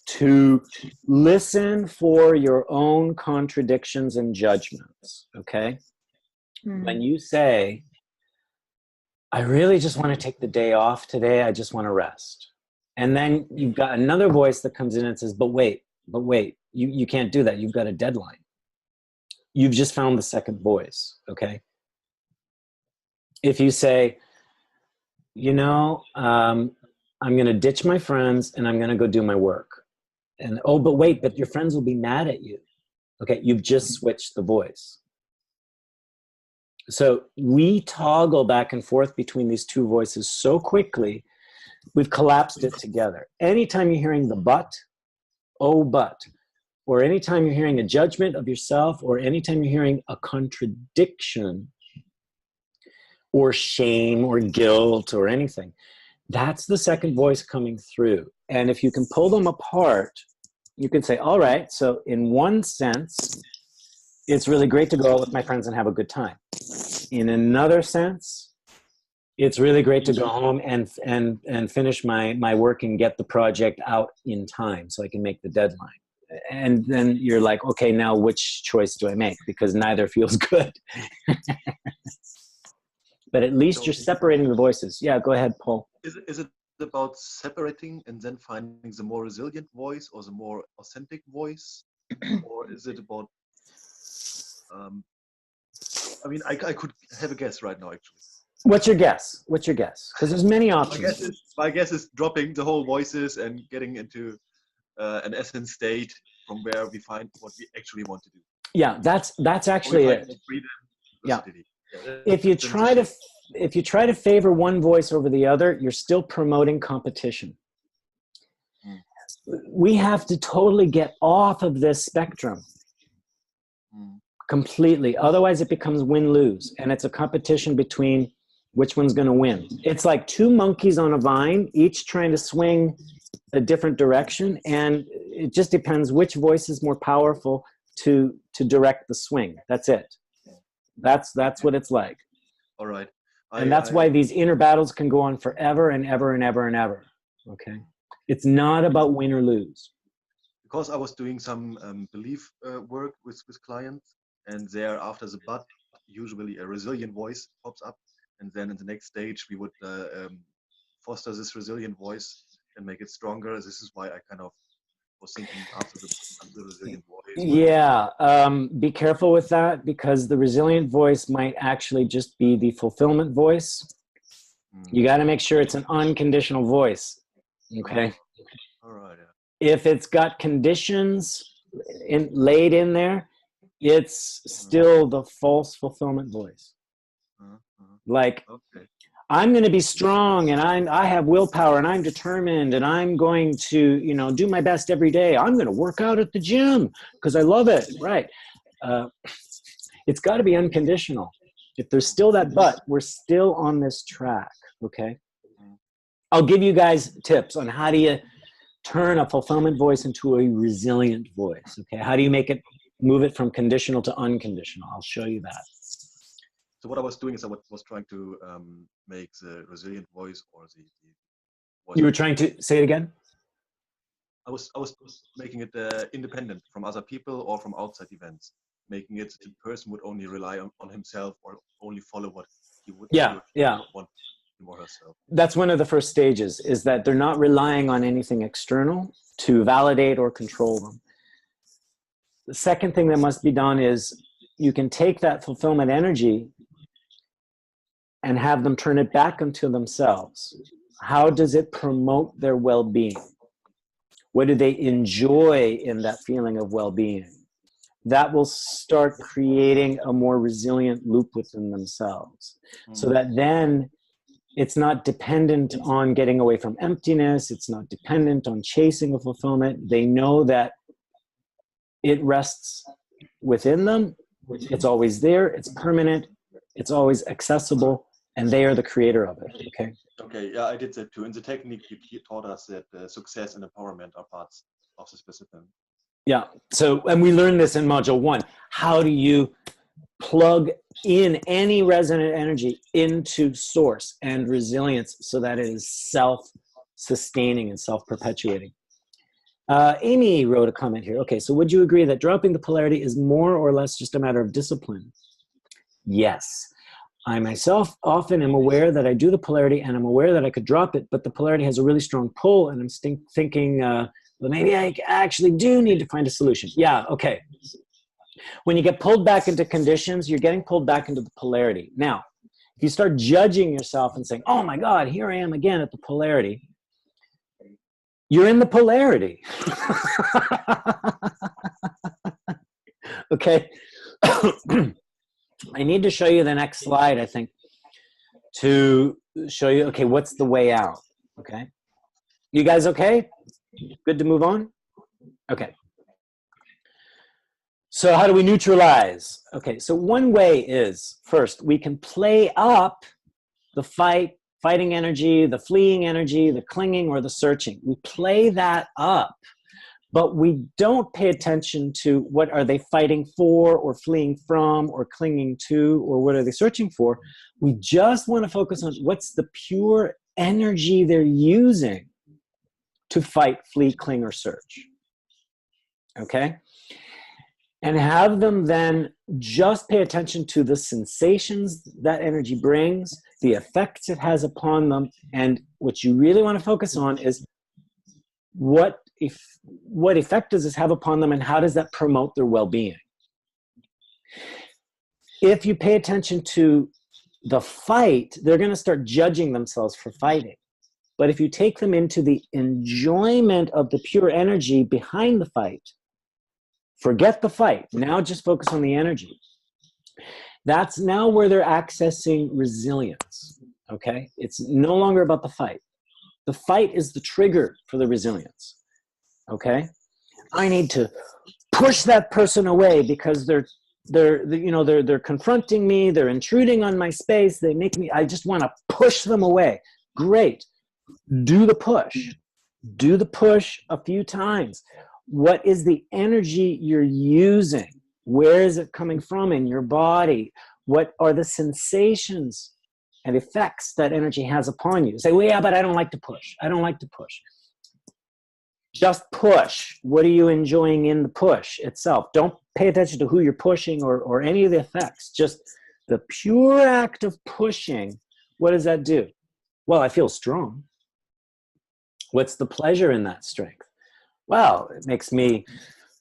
to listen for your own contradictions and judgments, okay? When you say, I really just want to take the day off today, I just want to rest. And then you've got another voice that comes in and says, but wait, you can't do that. You've got a deadline. You've just found the second voice, okay? If you say, I'm going to ditch my friends and I'm going to go do my work. And, oh, but wait, but your friends will be mad at you. Okay, you've just switched the voice. So we toggle back and forth between these two voices so quickly, we've collapsed it together. Anytime you're hearing the but, oh, but, or anytime you're hearing a judgment of yourself, or anytime you're hearing a contradiction, or shame, or guilt, or anything, that's the second voice coming through. And if you can pull them apart, you can say, all right, so in one sense, it's really great to go out with my friends and have a good time. In another sense, It's really great to go home and finish my work and get the project out in time so I can make the deadline. And then you're like, okay, now which choice do I make? Because neither feels good. But at least you're separating the voices. Yeah, go ahead, Paul. Is it about separating and then finding the more resilient voice or the more authentic voice? Or is it about, I mean, I could have a guess right now, actually. What's your guess? What's your guess? Because there's many options. My guess is dropping the whole voices and getting into an essence state from where we find what we actually want to do. Yeah, that's actually it. Yeah. If you try to favor one voice over the other, you're still promoting competition. We have to totally get off of this spectrum completely. Otherwise, it becomes win-lose, and it's a competition between which one's going to win. It's like two monkeys on a vine, each trying to swing a different direction, and it just depends which voice is more powerful to direct the swing. That's it. That's what it's like. All right. And that's why these inner battles can go on forever and ever and ever and ever. Okay. It's not about win or lose. Because I was doing some belief work with clients, and there after the but, usually a resilient voice pops up. And then in the next stage, we would foster this resilient voice and make it stronger. This is why I kind of was thinking after the resilient voice. Yeah, be careful with that, because the resilient voice might actually just be the fulfillment voice. You got to make sure it's an unconditional voice. Okay. All right. Yeah. If it's got conditions laid in there, it's still the false fulfillment voice. Like, okay. I'm going to be strong, and I have willpower, and I'm determined, and I'm going to, do my best every day. I'm going to work out at the gym because I love it. Right. It's got to be unconditional. If there's still that but, we're still on this track. Okay. I'll give you guys tips on how do you turn a fulfillment voice into a resilient voice. Okay. How do you move it from conditional to unconditional? I'll show you that. So what I was doing is I was trying to make the resilient voice, or the voice. You were trying to say it again? I was making it independent from other people or from outside events, making it the person would only rely on himself or only follow what he would want him or herself. That's one of the first stages, is that they're not relying on anything external to validate or control them. The second thing that must be done is you can take that fulfillment energy and have them turn it back into themselves. How does it promote their well-being? What do they enjoy in that feeling of well-being? That will start creating a more resilient loop within themselves, so that then it's not dependent on getting away from emptiness. It's not dependent on chasing a fulfillment. They know that it rests within them. It's always there. It's permanent. It's always accessible. And they are the creator of it. Okay. Okay. Yeah, I did that too. In the technique, you taught us that success and empowerment are parts of the discipline. Yeah. So, and we learned this in module 1. How do you plug in any resonant energy into source and resilience so that it is self-sustaining and self-perpetuating? Amy wrote a comment here. Okay, so would you agree that dropping the polarity is more or less just a matter of discipline? Yes. I myself often am aware that I do the polarity, and I'm aware that I could drop it, but the polarity has a really strong pull, and I'm thinking, well, maybe I actually do need to find a solution. Yeah, okay. When you get pulled back into conditions, you're getting pulled back into the polarity. Now, if you start judging yourself and saying, oh my God, here I am again at the polarity, you're in the polarity. Okay. I need to show you the next slide, I think, to show you, okay, what's the way out? Okay. You guys okay? Good to move on? Okay. So how do we neutralize? Okay, so one way is, first, we can play up the fighting energy, the fleeing energy, the clinging, or the searching. We play that up but we don't pay attention to what are they fighting for or fleeing from or clinging to, or what are they searching for. We just want to focus on what's the pure energy they're using to fight, flee, cling, or search. Okay? And have them then just pay attention to the sensations that energy brings, the effects it has upon them, and what you really want to focus on is what effect does this have upon them, and how does that promote their well-being? If you pay attention to the fight, they're going to start judging themselves for fighting. But if you take them into the enjoyment of the pure energy behind the fight, forget the fight, now just focus on the energy. That's now where they're accessing resilience, okay? It's no longer about the fight. The fight is the trigger for the resilience, okay? I need to push that person away because they're confronting me, they're intruding on my space, they make me, I just want to push them away. Great. Do the push. Do the push a few times. What is the energy you're using? Where is it coming from in your body? What are the sensations and effects that energy has upon you? Say, well, yeah, but I don't like to push. I don't like to push. Just push. What are you enjoying in the push itself? Don't pay attention to who you're pushing or any of the effects. Just the pure act of pushing. What does that do? Well, I feel strong. What's the pleasure in that strength? Well, it makes me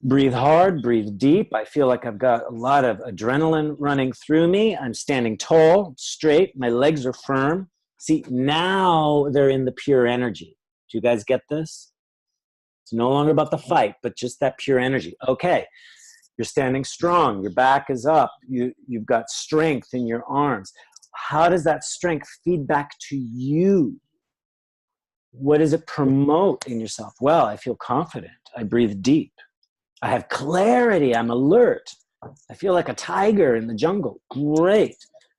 breathe hard, breathe deep. I feel like I've got a lot of adrenaline running through me. I'm standing tall, straight. My legs are firm. See, now they're in the pure energy. Do you guys get this? It's no longer about the fight, but just that pure energy. Okay, you're standing strong. Your back is up. You've got strength in your arms. How does that strength feed back to you? What does it promote in yourself? Well, I feel confident. I breathe deep. I have clarity. I'm alert. I feel like a tiger in the jungle. Great.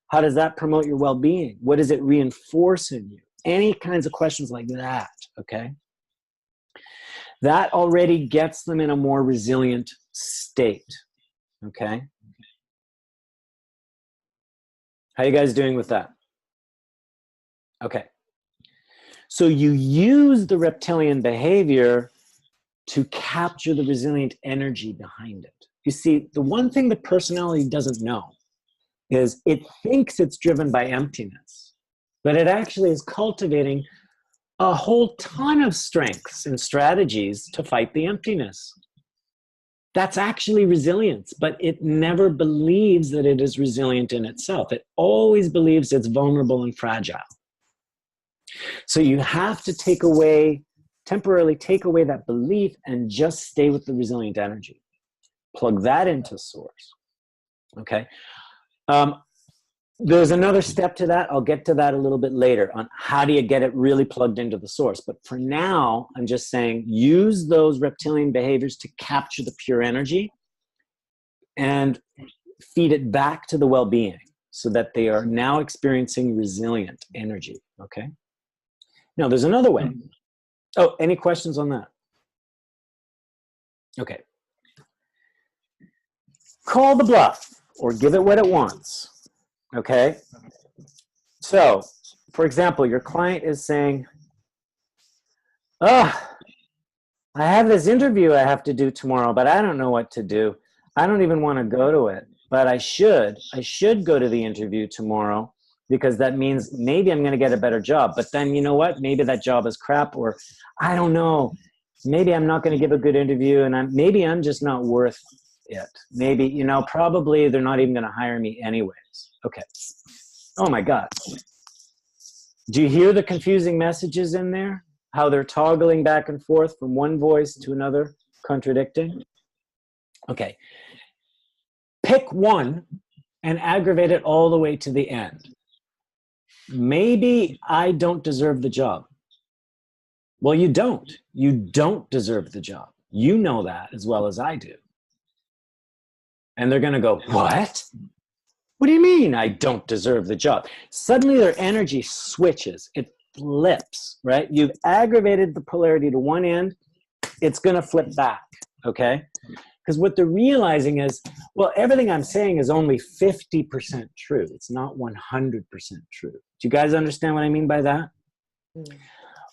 How does that promote your well-being? What does it reinforce in you? Any kinds of questions like that, okay? That already gets them in a more resilient state, okay? How are you guys doing with that? Okay. So you use the reptilian behavior to capture the resilient energy behind it. You see, the one thing the personality doesn't know is it thinks it's driven by emptiness, but it actually is cultivating a whole ton of strengths and strategies to fight the emptiness. That's actually resilience, but it never believes that it is resilient in itself. It always believes it's vulnerable and fragile. So you have to temporarily take away that belief and just stay with the resilient energy. Plug that into source, okay? There's another step to that. I'll get to that a little bit later on how do you get it really plugged into the source. But for now, I'm just saying use those reptilian behaviors to capture the pure energy and feed it back to the well-being so that they are now experiencing resilient energy, okay? Now, there's another way. Oh, any questions on that? Okay. Call the bluff or give it what it wants, okay? So, for example, your client is saying, oh, I have this interview I have to do tomorrow, but I don't know what to do. I don't even want to go to it, but I should go to the interview tomorrow because that means maybe I'm going to get a better job. But then you know what? Maybe that job is crap, or I don't know. Maybe I'm not going to give a good interview and maybe I'm just not worth it. Maybe, probably they're not even going to hire me anyways. Okay. Oh my God. Do you hear the confusing messages in there? How they're toggling back and forth from one voice to another, contradicting? Okay. Pick one and aggravate it all the way to the end. Maybe I don't deserve the job. Well, you don't. You don't deserve the job. You know that as well as I do. And they're going to go, what? What do you mean I don't deserve the job? Suddenly their energy switches. It flips, right? You've aggravated the polarity to one end. it's going to flip back, okay? Because what they're realizing is, well, everything I'm saying is only 50% true. It's not 100% true. Do you guys understand what I mean by that?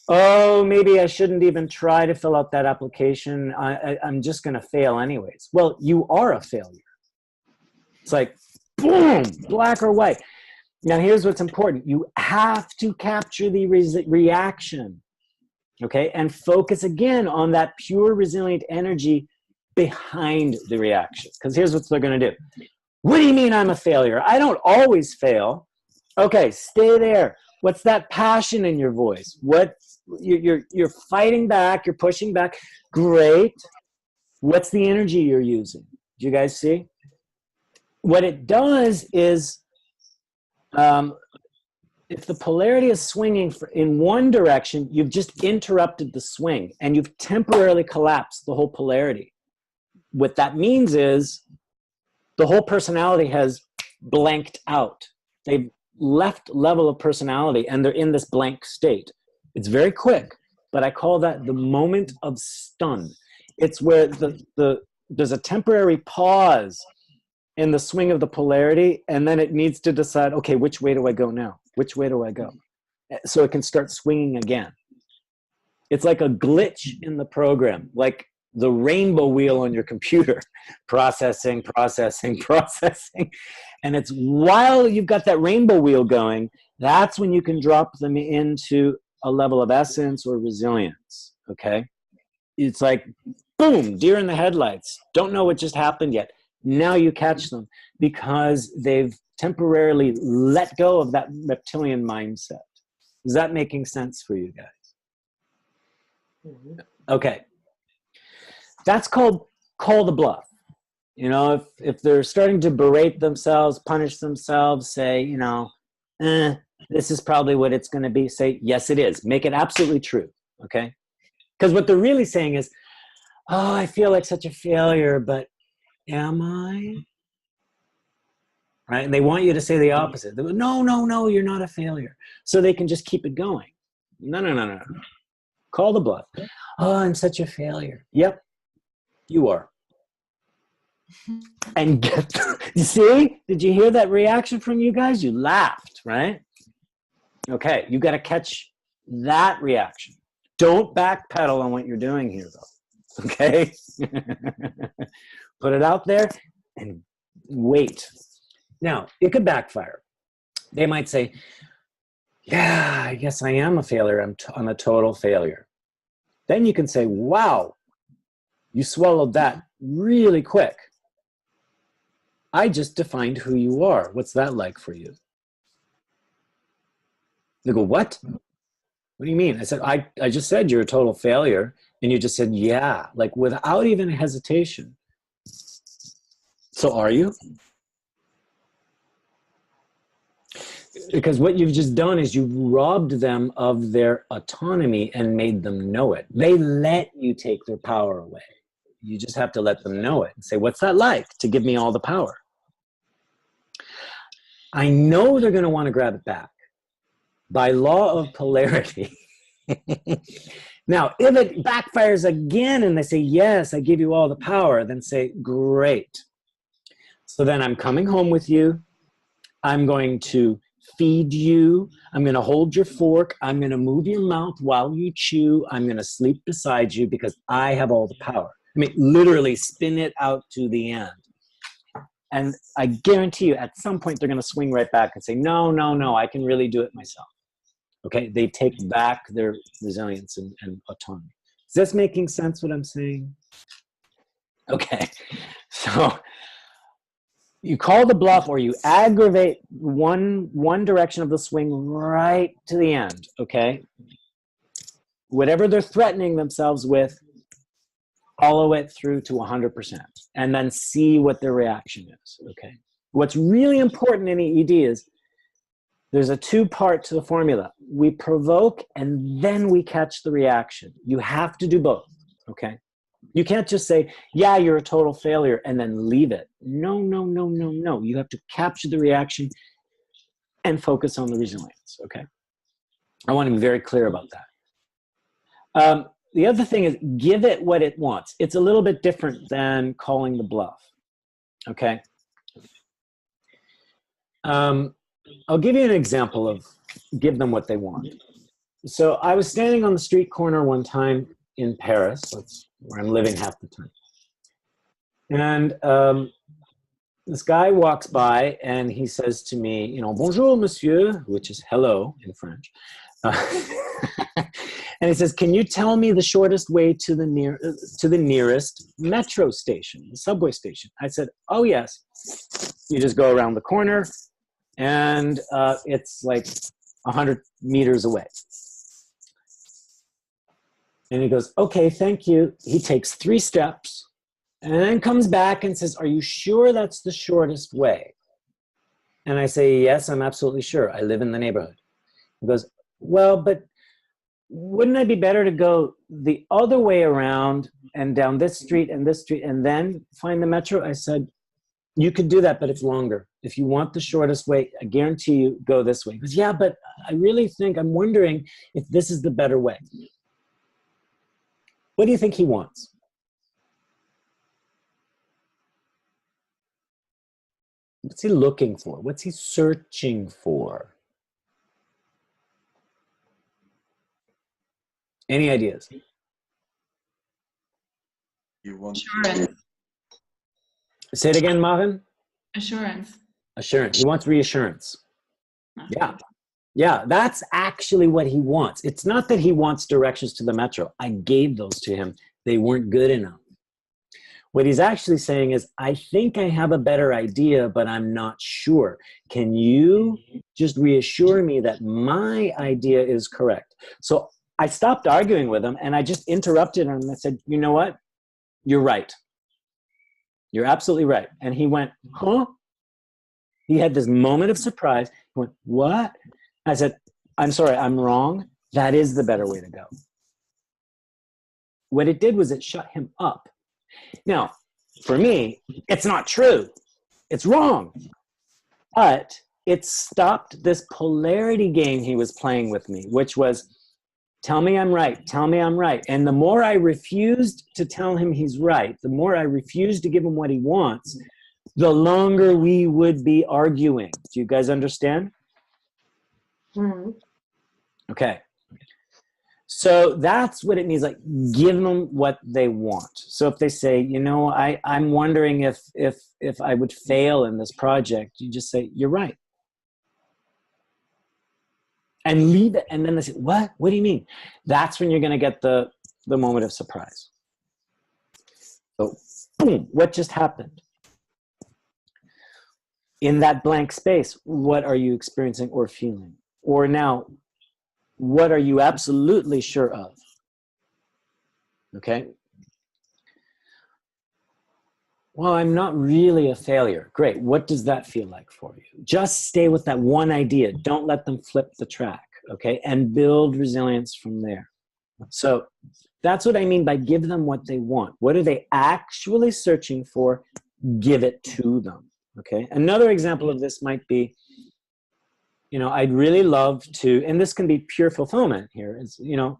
Oh, maybe I shouldn't even try to fill out that application. I'm just going to fail anyways. Well, you are a failure. It's like, boom, black or white. Now, here's what's important. You have to capture the reaction, okay? And focus again on that pure resilient energy behind the reaction. Because here's what they're going to do. What do you mean I'm a failure? I don't always fail. Okay, stay there. What's that passion in your voice? What you're fighting back, you're pushing back. Great. What's the energy you're using? Do you guys see? What it does is, if the polarity is swinging in one direction, you've just interrupted the swing and you've temporarily collapsed the whole polarity. What that means is the whole personality has blanked out. They've left level of personality and they're in this blank state. It's very quick, but I call that the moment of stun. It's where there's a temporary pause in the swing of the polarity, and then it needs to decide, okay, which way do I go now? Which way do I go? So it can start swinging again. It's like a glitch in the program, like the rainbow wheel on your computer, processing. And it's while you've got that rainbow wheel going, that's when you can drop them into a level of essence or resilience, okay? It's like, boom, deer in the headlights. Don't know what just happened yet. Now you catch them because they've temporarily let go of that reptilian mindset. Is that making sense for you guys? Okay. That's called call the bluff. You know, if they're starting to berate themselves, punish themselves, say, you know, this is probably what it's going to be. Say, yes, it is. Make it absolutely true. Okay? Because what they're really saying is, oh, I feel like such a failure, but am I? Right? And they want you to say the opposite. They go, no, you're not a failure. So they can just keep it going. No. Call the bluff. Oh, I'm such a failure. Yep, you are. And you see? Did you hear that reaction from you guys? You laughed, right? Okay, you got to catch that reaction. Don't backpedal on what you're doing here, though. Okay? Put it out there and wait. Now, it could backfire. They might say, yeah, I guess I am a failure. I'm a total failure. Then you can say, wow, you swallowed that really quick. I just defined who you are. What's that like for you? They go, what? What do you mean? I said, I just said you're a total failure. And you just said, yeah, like without even hesitation. So are you? Because what you've just done is you've robbed them of their autonomy and made them know it. They let you take their power away. You just have to let them know it and say, what's that like to give me all the power? I know they're going to want to grab it back. By law of polarity. Now, if it backfires again and they say, yes, I give you all the power, then say, great. So then I'm coming home with you. I'm going to feed you. I'm going to hold your fork. I'm going to move your mouth while you chew. I'm going to sleep beside you because I have all the power. I mean, literally spin it out to the end. And I guarantee you at some point they're going to swing right back and say, no, I can really do it myself. Okay, they take back their resilience and autonomy. Is this making sense what I'm saying? Okay, so you call the bluff or you aggravate one direction of the swing right to the end, okay? Whatever they're threatening themselves with, follow it through to 100% and then see what their reaction is, okay? What's really important in EED is there's a two-part to the formula. We provoke and then we catch the reaction. You have to do both, okay? You can't just say, yeah, you're a total failure and then leave it. No. You have to capture the reaction and focus on the resilience, okay? I want to be very clear about that. the other thing is give it what it wants. It's a little bit different than calling the bluff. Okay. I'll give you an example of give them what they want. So I was standing on the street corner one time in Paris, that's where I'm living half the time. And this guy walks by and he says to me, you know, bonjour, monsieur, which is hello in French. And he says, can you tell me the shortest way to the nearest metro station, the subway station? I said, oh, yes. You just go around the corner and it's like 100 meters away. And he goes, okay, thank you. He takes 3 steps and then comes back and says, are you sure that's the shortest way? And I say, yes, I'm absolutely sure. I live in the neighborhood. He goes, well, but wouldn't it be better to go the other way around and down this street and then find the metro? I said, you could do that, but it's longer. If you want the shortest way, I guarantee you go this way. He goes, yeah, but I really think, I'm wondering if this is the better way. What do you think he wants? What's he looking for? What's he searching for? Any ideas? You want Assurance. Say it again, Marvin. Assurance. Assurance. He wants reassurance. Okay. Yeah. Yeah, that's actually what he wants. It's not that he wants directions to the metro. I gave those to him. They weren't good enough. What he's actually saying is, I think I have a better idea, but I'm not sure. Can you just reassure me that my idea is correct? So I stopped arguing with him and I just interrupted him and I said, you know what? You're right. You're absolutely right. And he went, huh? He had this moment of surprise. He went, what? I said, I'm sorry, I'm wrong. That is the better way to go. What it did was it shut him up. Now, for me, it's not true. It's wrong. But it stopped this polarity game he was playing with me, which was, tell me I'm right, tell me I'm right. And the more I refused to tell him he's right, the more I refused to give him what he wants, the longer we would be arguing. Do you guys understand? Mm-hmm. Okay. So that's what it means, like give them what they want. So if they say, you know, I'm wondering if I would fail in this project, you just say, you're right. And leave it. And then they say, what? What do you mean? That's when you're going to get the moment of surprise. So boom, what just happened? In that blank space, what are you experiencing or feeling? Or now, what are you absolutely sure of? Okay. Well, I'm not really a failure. Great. What does that feel like for you? Just stay with that one idea. Don't let them flip the track. Okay. And build resilience from there. So that's what I mean by give them what they want. What are they actually searching for? Give it to them. Okay. Another example of this might be, you know, I'd really love to, and this can be pure fulfillment here, is, you know,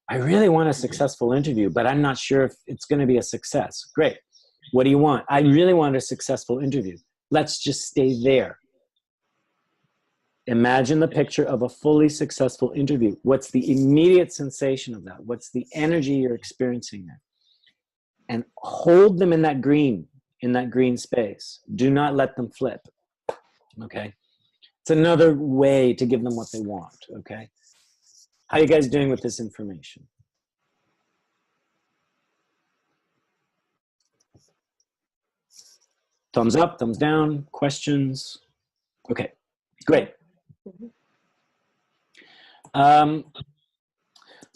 I really want a successful interview, but I'm not sure if it's going to be a success. Great. What do you want? I really want a successful interview. Let's just stay there. Imagine the picture of a fully successful interview. What's the immediate sensation of that? What's the energy you're experiencing there? And hold them in that green space. Do not let them flip. Okay. It's another way to give them what they want, okay? How are you guys doing with this information? Thumbs up, thumbs down, questions? Okay, great. So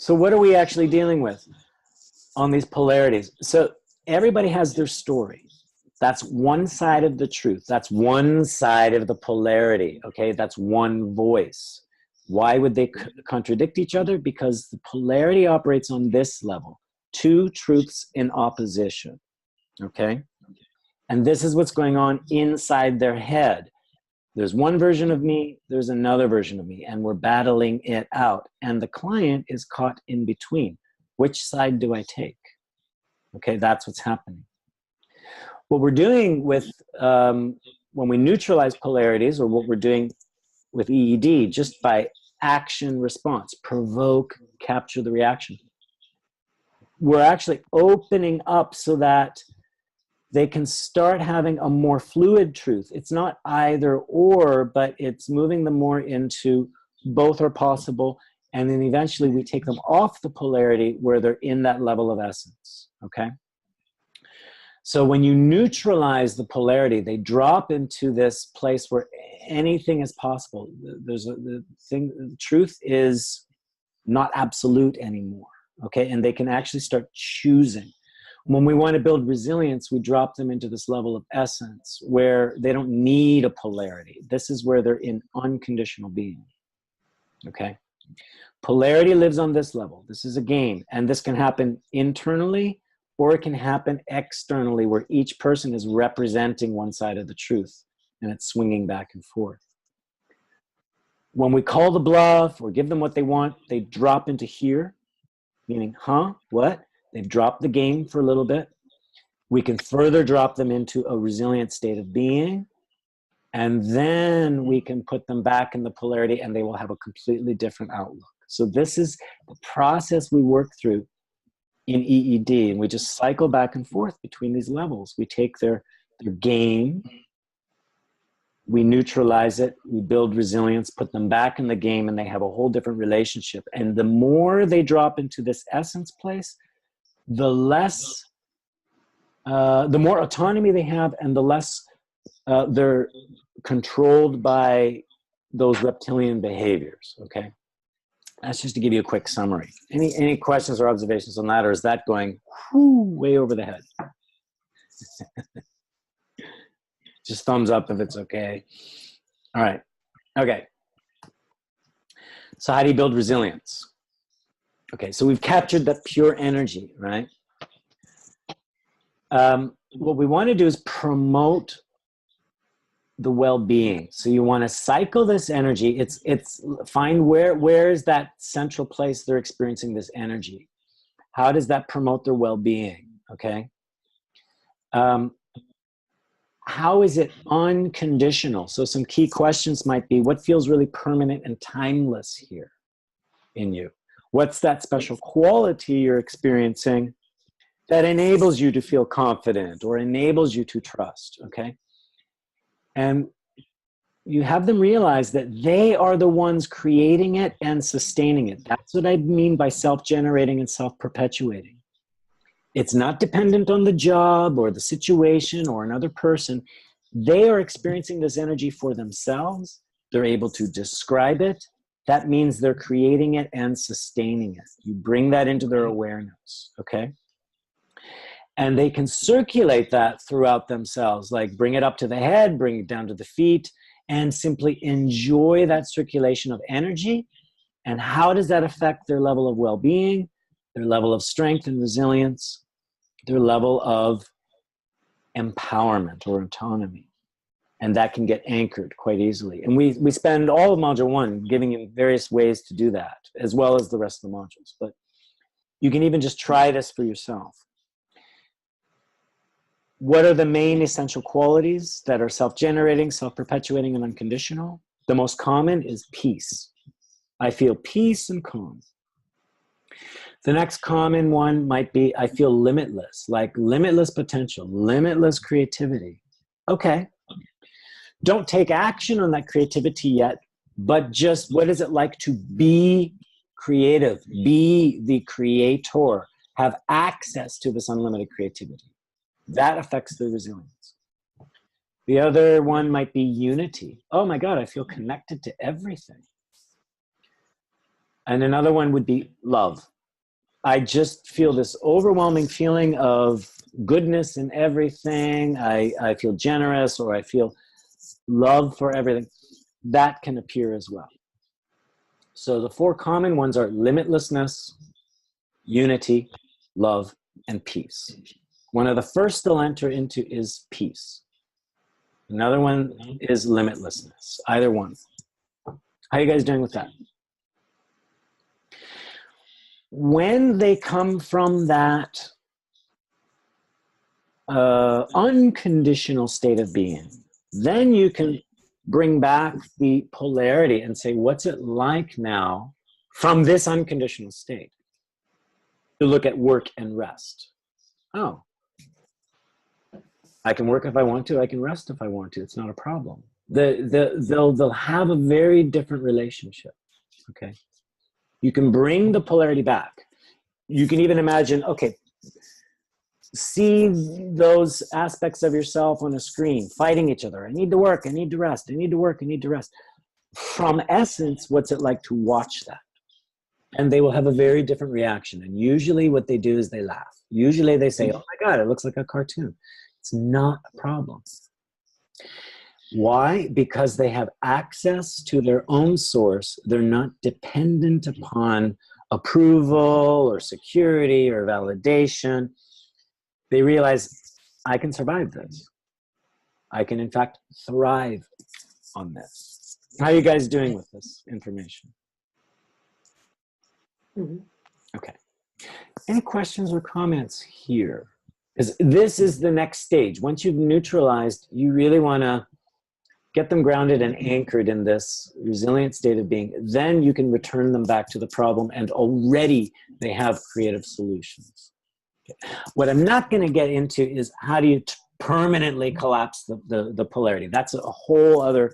what are we actually dealing with on these polarities? So everybody has their story. That's one side of the truth. That's one side of the polarity, okay? That's one voice. Why would they contradict each other? Because the polarity operates on this level. Two truths in opposition, okay? And this is what's going on inside their head. There's one version of me, there's another version of me, and we're battling it out. And the client is caught in between. Which side do I take? Okay, that's what's happening. What we're doing with, when we neutralize polarities, or what we're doing with EED, just by action response, provoke, capture the reaction, we're actually opening up so that they can start having a more fluid truth. It's not either or, but it's moving them more into both are possible, and then eventually we take them off the polarity where they're in that level of essence, okay? So when you neutralize the polarity, they drop into this place where anything is possible. The truth is not absolute anymore, okay? And they can actually start choosing. When we want to build resilience, we drop them into this level of essence where they don't need a polarity. This is where they're in unconditional being, okay? Polarity lives on this level. This is a game, and this can happen internally, or it can happen externally, where each person is representing one side of the truth, and it's swinging back and forth. When we call the bluff or give them what they want, they drop into here, meaning, huh, what? They've dropped the game for a little bit. We can further drop them into a resilient state of being, and then we can put them back in the polarity, and they will have a completely different outlook. So this is the process we work through in EED, and we just cycle back and forth between these levels. We take their game, we neutralize it, we build resilience, put them back in the game, and they have a whole different relationship. And the more they drop into this essence place, the less, the more autonomy they have, and the less they're controlled by those reptilian behaviors, okay? That's just to give you a quick summary. Any questions or observations on that, or is that going way over the head? Just thumbs up if it's okay. All right. Okay. So how do you build resilience? Okay, so we've captured that pure energy, right? What we want to do is promote the well-being. So you want to cycle this energy. It's find where is that central place they're experiencing this energy. How does that promote their well-being? Okay. How is it unconditional? So some key questions might be, what feels really permanent and timeless here in you? What's that special quality you're experiencing that enables you to feel confident or enables you to trust? Okay. And you have them realize that they are the ones creating it and sustaining it. That's what I mean by self-generating and self-perpetuating. It's not dependent on the job or the situation or another person. They are experiencing this energy for themselves. They're able to describe it. That means they're creating it and sustaining it. You bring that into their awareness, okay? And they can circulate that throughout themselves, like bring it up to the head, bring it down to the feet, and simply enjoy that circulation of energy. And how does that affect their level of well-being, their level of strength and resilience, their level of empowerment or autonomy? And that can get anchored quite easily. And we spend all of Module 1 giving you various ways to do that, as well as the rest of the modules. But you can even just try this for yourself. What are the main essential qualities that are self-generating, self-perpetuating, and unconditional? The most common is peace. I feel peace and calm. The next common one might be, I feel limitless, like limitless potential, limitless creativity. Okay. Don't take action on that creativity yet, but just what is it like to be creative, be the creator, have access to this unlimited creativity? That affects the resilience. The other one might be unity. Oh my God, I feel connected to everything. And another one would be love. I just feel this overwhelming feeling of goodness in everything. I feel generous, or I feel love for everything. That can appear as well. So the 4 common ones are limitlessness, unity, love, and peace. One of the first they'll enter into is peace. Another one is limitlessness, either one. How are you guys doing with that? when they come from that unconditional state of being, then you can bring back the polarity and say, what's it like now from this unconditional state to look at work and rest? Oh, I can work if I want to, I can rest if I want to. It's not a problem. They'll have a very different relationship, okay? You can bring the polarity back. You can even imagine, okay, see those aspects of yourself on a screen fighting each other. I need to work, I need to rest, I need to work, I need to rest. From essence, what's it like to watch that? And they will have a very different reaction. And usually what they do is they laugh. Usually they say, oh my God, it looks like a cartoon. It's not a problem. Why? Because they have access to their own source. They're not dependent upon approval or security or validation. They realize, I can survive this. I can, in fact, thrive on this. How are you guys doing with this information? Okay. Any questions or comments here? Because this is the next stage. Once you've neutralized, you really want to get them grounded and anchored in this resilient state of being. Then you can return them back to the problem, and already they have creative solutions. Okay. What I'm not going to get into is how do you permanently collapse the polarity. That's a whole other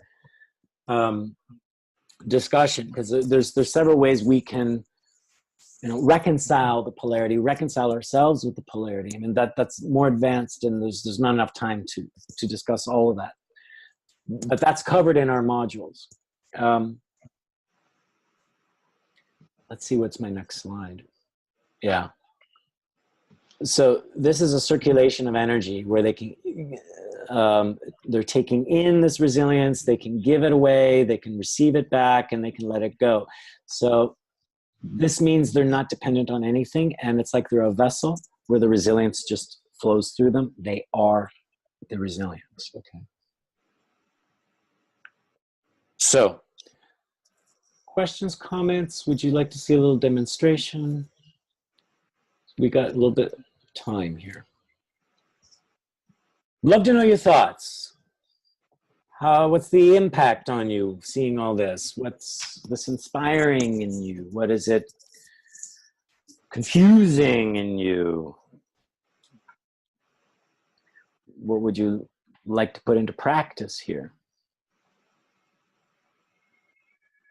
discussion, because there's several ways we can reconcile the polarity, reconcile ourselves with the polarity. I mean, that's more advanced, and there's not enough time to discuss all of that. But that's covered in our modules. Let's see, what's my next slide? Yeah. So this is a circulation of energy where they can, they're taking in this resilience, they can give it away, they can receive it back, and they can let it go. So this means they're not dependent on anything, and it's like they're a vessel where the resilience just flows through them. They are the resilience, okay? So, questions, comments? Would you like to see a little demonstration? We got a little bit of time here. Love to know your thoughts. What's the impact on you seeing all this? What's this inspiring in you? What is it confusing in you? What would you like to put into practice here?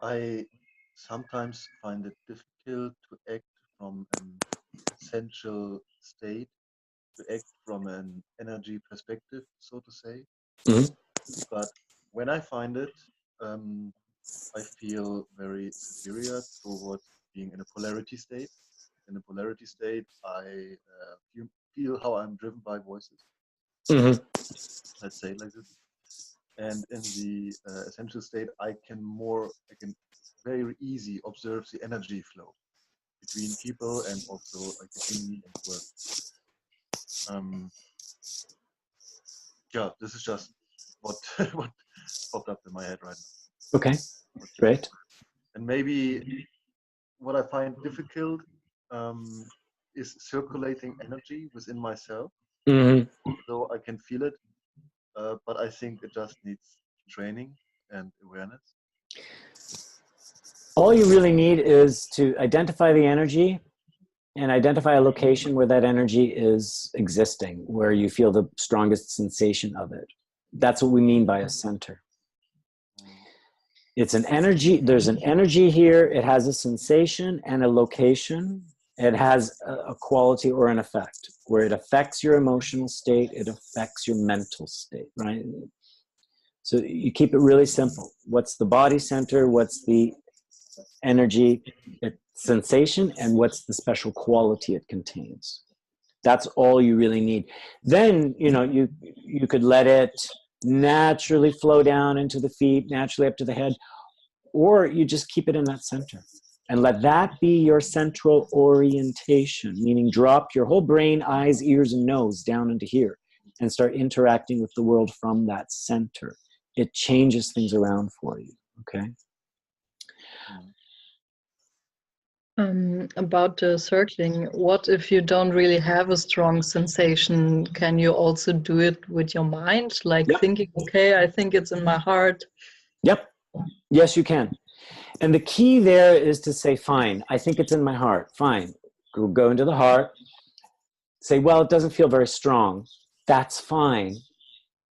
I sometimes find it difficult to act from an essential state, to act from an energy perspective, so to say. Mm-hmm. But when I find it, I feel very superior towards being in a polarity state. In a polarity state, I feel how I'm driven by voices. Mm-hmm. Let's say it like this. And in the essential state, I can very easy observe the energy flow between people, and also like between me and work. Yeah, this is just what what popped up in my head right now. Okay, great. And maybe what I find difficult is circulating energy within myself. Mm-hmm. Though I can feel it, but I think it just needs training and awareness. All you really need is to identify the energy and identify a location where that energy is existing, where you feel the strongest sensation of it. That's what we mean by a center. It's an energy, there's an energy here, it has a sensation and a location. It has a quality or an effect, where it affects your emotional state, it affects your mental state, right? So you keep it really simple. What's the body center? What's the energy sensation? And what's the special quality it contains? That's all you really need. Then, you could let it naturally flow down into the feet, naturally up to the head, or you just keep it in that center. And let that be your central orientation, meaning drop your whole brain, eyes, ears, and nose down into here and start interacting with the world from that center. It changes things around for you, okay? About the circling, what if you don't really have a strong sensation? Can you also do it with your mind? Like Yep. thinking, okay, I think it's in my heart. Yep. Yes, you can. And the key there is to say, fine, I think it's in my heart. Fine. Go into the heart. Say, well, it doesn't feel very strong. That's fine.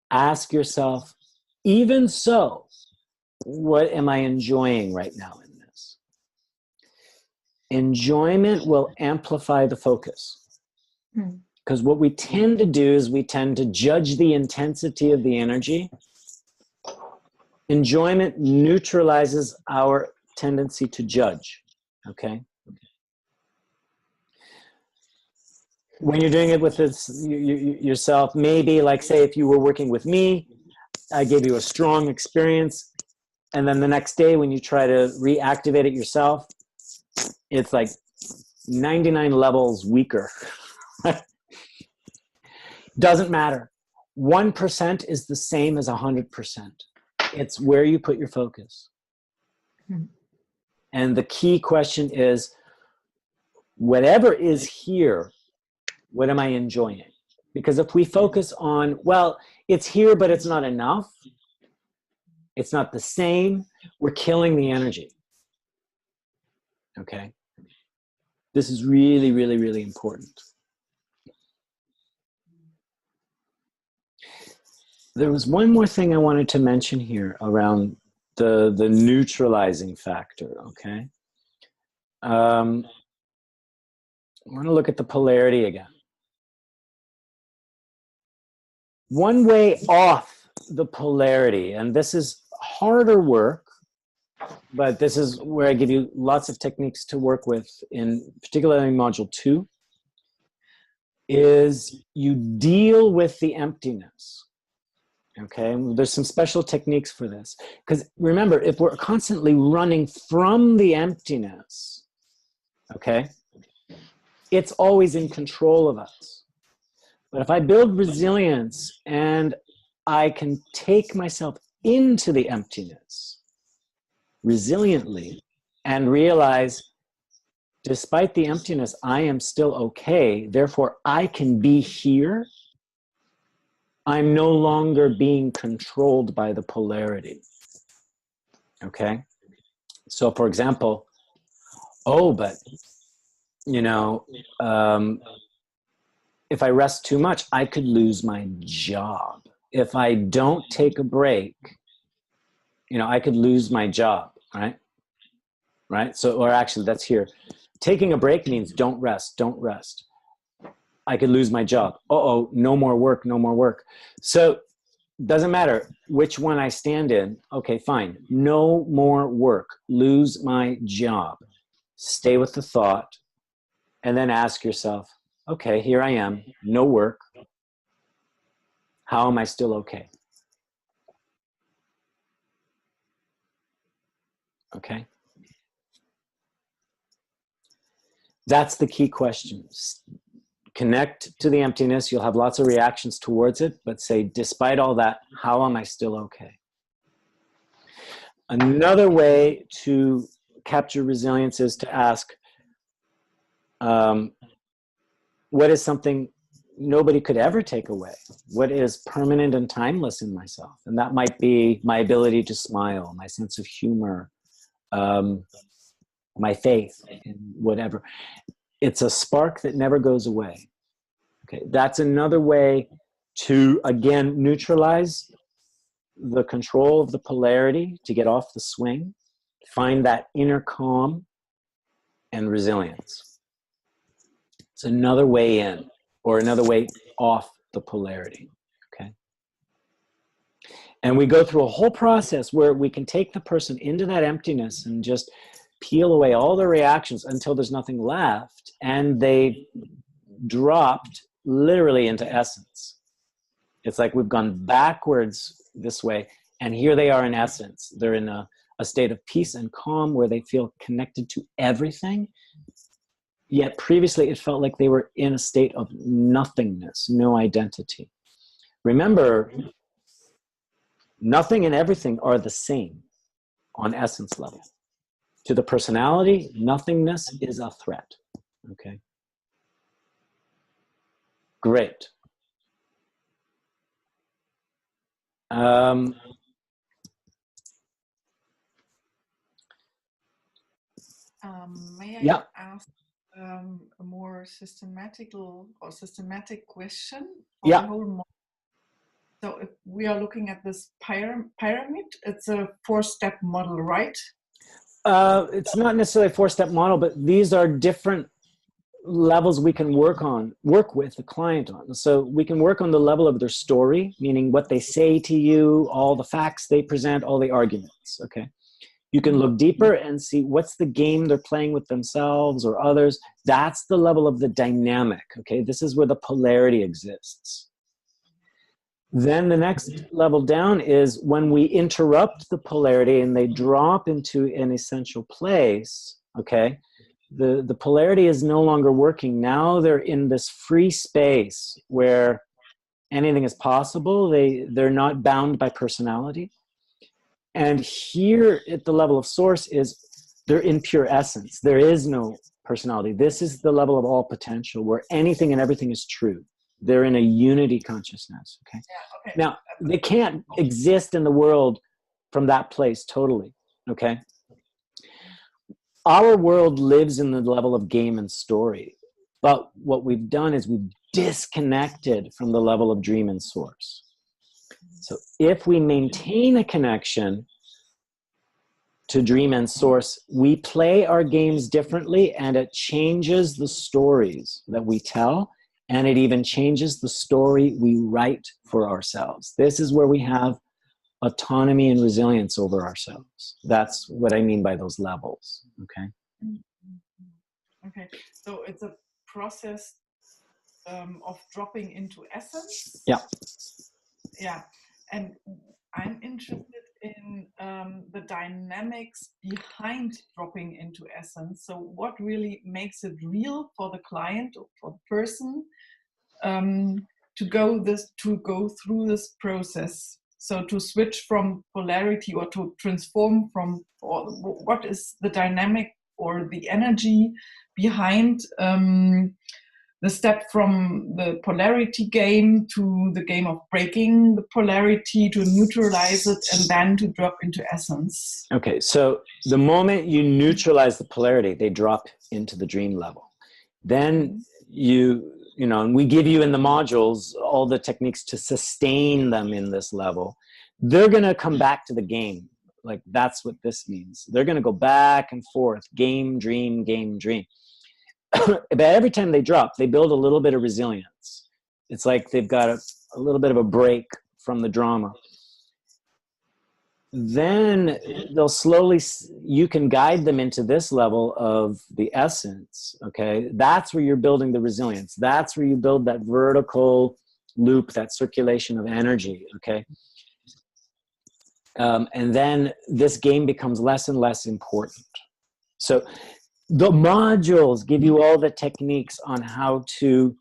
Ask yourself, even so, what am I enjoying right now in this? Enjoyment will amplify the focus. Because what we tend to do is we tend to judge the intensity of the energy. Enjoyment neutralizes our tendency to judge, okay? When you're doing it with this, yourself, maybe like say if you were working with me, I gave you a strong experience, and then the next day when you try to reactivate it yourself, it's like 99 levels weaker. Doesn't matter. 1% is the same as 100%. It's where you put your focus. And the key question is, whatever is here, what am I enjoying? Because if we focus on, well, it's here, but it's not enough, it's not the same, we're killing the energy. Okay? This is really, really, really important. There was one more thing I wanted to mention here around the neutralizing factor, okay? I want to look at the polarity again. One way off the polarity, and this is harder work, but this is where I give you lots of techniques to work with, in particularly in module 2, is you deal with the emptiness. Okay, there's some special techniques for this. Because remember, if we're constantly running from the emptiness, okay, it's always in control of us. But if I build resilience and I can take myself into the emptiness resiliently and realize, despite the emptiness, I am still okay, therefore I can be here, I'm no longer being controlled by the polarity. Okay? So for example, oh, but, you know, if I rest too much, I could lose my job. If I don't take a break, you know, I could lose my job, right? Right? So, or actually that's here. Taking a break means don't rest, don't rest. I could lose my job. Uh-oh, no more work, no more work. So doesn't matter which one I stand in. Okay, fine. No more work. Lose my job. Stay with the thought and then ask yourself, okay, here I am, no work. How am I still okay? Okay. That's the key question. Connect to the emptiness. You'll have lots of reactions towards it, but say, despite all that, how am I still okay? Another way to capture resilience is to ask, what is something nobody could ever take away? What is permanent and timeless in myself? And that might be my ability to smile, my sense of humor, my faith in whatever. It's a spark that never goes away. Okay, that's another way to, again, neutralize the control of the polarity, to get off the swing, find that inner calm and resilience. It's another way in, or another way off the polarity, okay? And we go through a whole process where we can take the person into that emptiness and just peel away all the reactions until there's nothing left, and they dropped literally into essence. It's like we've gone backwards this way, and here they are in essence. They're in a state of peace and calm where they feel connected to everything. Yet previously it felt like they were in a state of nothingness, no identity. Remember, nothing and everything are the same on essence level. To the personality, nothingness is a threat. Okay. Great. May I Yeah. ask a more systematic question for Yeah. the whole model? So if we are looking at this pyramid, it's a 4-step model, right? It's not necessarily a 4-step model, but these are different levels we can work with the client on. So we can work on the level of their story, meaning what they say to you, all the facts they present, all the arguments, okay? You can look deeper and see what's the game they're playing with themselves or others. That's the level of the dynamic, okay? This is where the polarity exists. Then the next level down is when we interrupt the polarity and they drop into an essential place, okay? The polarity is no longer working. Now they're in this free space where anything is possible. They're not bound by personality. And here at the level of source is they're in pure essence. There is no personality. This is the level of all potential where anything and everything is true. They're in a unity consciousness. Okay. Yeah, okay. Now, they can't exist in the world from that place totally. Okay. Our world lives in the level of game and story. But what we've done is we've disconnected from the level of dream and source. So if we maintain a connection to dream and source, we play our games differently, and it changes the stories that we tell, and it even changes the story we write for ourselves. This is where we have autonomy and resilience over ourselves. That's what I mean by those levels, okay? Okay, so it's a process of dropping into essence. Yeah. Yeah, and I'm interested in the dynamics behind dropping into essence. So what really makes it real for the client or for the person to go through this process? So to switch from polarity or to transform from, or what is the dynamic or the energy behind the step from the polarity game to the game of breaking the polarity, to neutralize it, and then to drop into essence? Okay, so the moment you neutralize the polarity, they drop into the dream level. Then you know, and we give you in the modules all the techniques to sustain them in this level. They're going to come back to the game. Like, that's what this means. They're going to go back and forth, game, dream, game, dream. But every time they drop, they build a little bit of resilience. It's like they've got a little bit of a break from the drama. Then they'll slowly, you can guide them into this level of the essence, okay? That's where you're building the resilience. That's where you build that vertical loop, that circulation of energy, okay? And then this game becomes less and less important. So the modules give you all the techniques on how to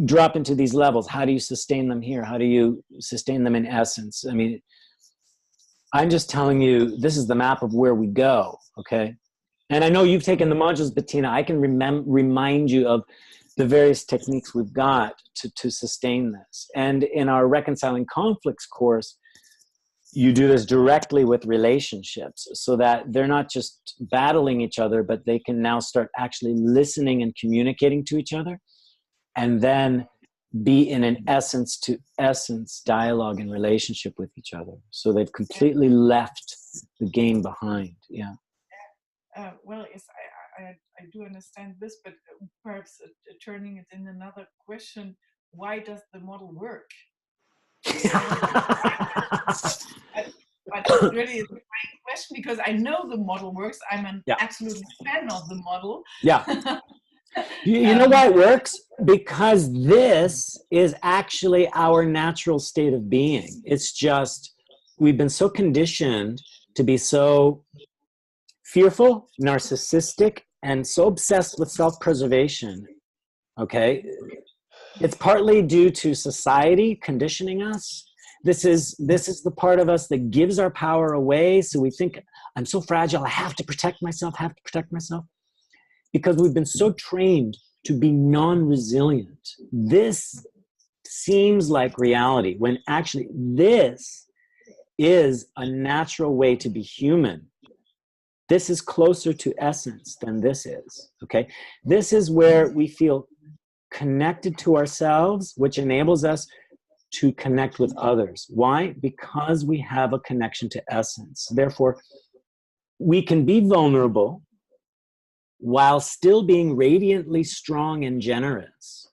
drop into these levels. How do you sustain them here? How do you sustain them in essence? I mean, I'm just telling you, this is the map of where we go, okay? And I know you've taken the modules, Bettina. I can remind you of the various techniques we've got to sustain this. And in our Reconciling Conflicts course, you do this directly with relationships so that they're not just battling each other, but they can now start actually listening and communicating to each other, and then be in an essence to essence dialogue and relationship with each other. So they've completely left the game behind. Yeah. Well, yes, I do understand this, but perhaps turning it in another question, why does the model work? But really, it's a great question, because I know the model works. I'm an absolute fan of the model. Yeah. You know why it works? Because this is actually our natural state of being. It's just, we've been so conditioned to be so fearful, narcissistic, and so obsessed with self-preservation, okay? It's partly due to society conditioning us. This is the part of us that gives our power away, so we think I'm so fragile. I have to protect myself, because we've been so trained to be non-resilient. This seems like reality when actually this is a natural way to be human. This is closer to essence than this is, okay? This is where we feel connected to ourselves, which enables us to connect with others. Why? Because we have a connection to essence. Therefore, we can be vulnerable while still being radiantly strong and generous.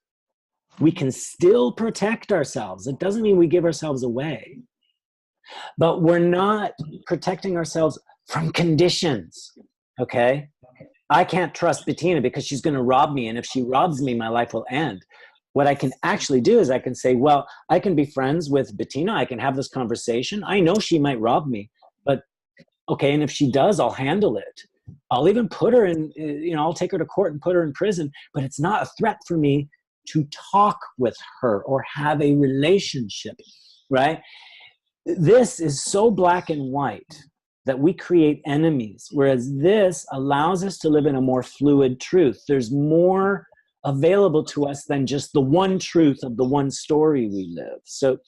We can still protect ourselves. It doesn't mean we give ourselves away, but we're not protecting ourselves from conditions, okay? I can't trust Bettina because she's going to rob me, and if she robs me, my life will end. What I can actually do is I can say, well, I can be friends with Bettina. I can have this conversation. I know she might rob me, but okay, and if she does, I'll handle it. I'll even put her in, I'll take her to court and put her in prison, but it's not a threat for me to talk with her or have a relationship, right? This is so black and white that we create enemies, whereas this allows us to live in a more fluid truth. There's more available to us than just the one truth of the one story we live. So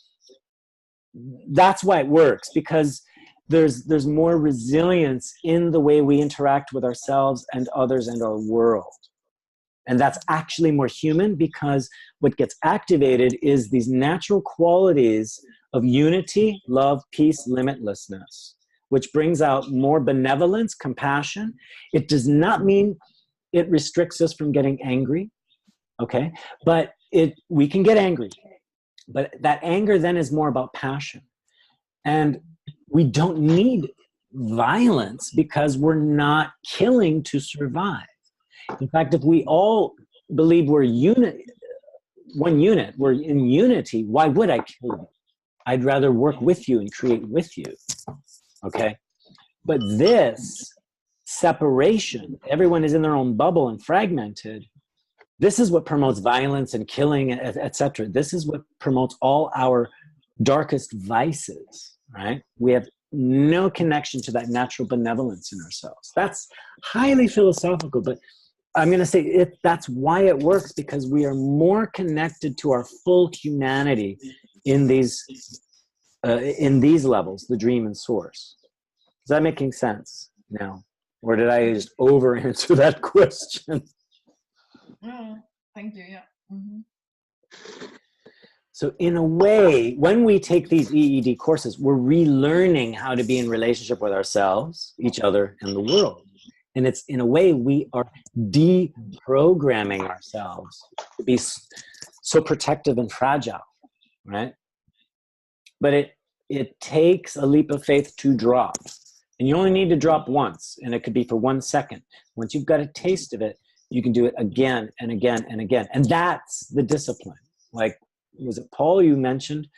that's why it works, because there's more resilience in the way we interact with ourselves and others and our world. And that's actually more human, because what gets activated is these natural qualities of unity, love, peace, limitlessness, which brings out more benevolence, compassion. It does not mean it restricts us from getting angry, okay? But we can get angry. But that anger then is more about passion. And we don't need violence because we're not killing to survive. In fact, if we all believe we're one unit, we're in unity, why would I kill you? I'd rather work with you and create with you, okay? But this separation, everyone is in their own bubble and fragmented, this is what promotes violence and killing, etc. This is what promotes all our darkest vices, right? We have no connection to that natural benevolence in ourselves. That's highly philosophical, but I'm going to say that's why it works, because we are more connected to our full humanity in these levels, the dream and source. Is that making sense now? Or did I just over answer that question? Yeah, thank you. Yeah. Mm-hmm. So in a way, when we take these EED courses, we're relearning how to be in relationship with ourselves, each other, and the world. And it's in a way we are deprogramming ourselves to be so protective and fragile, right? But it takes a leap of faith to drop. And you only need to drop once, and it could be for 1 second. Once you've got a taste of it, you can do it again and again and again. And that's the discipline. Like, was it Paul you mentioned?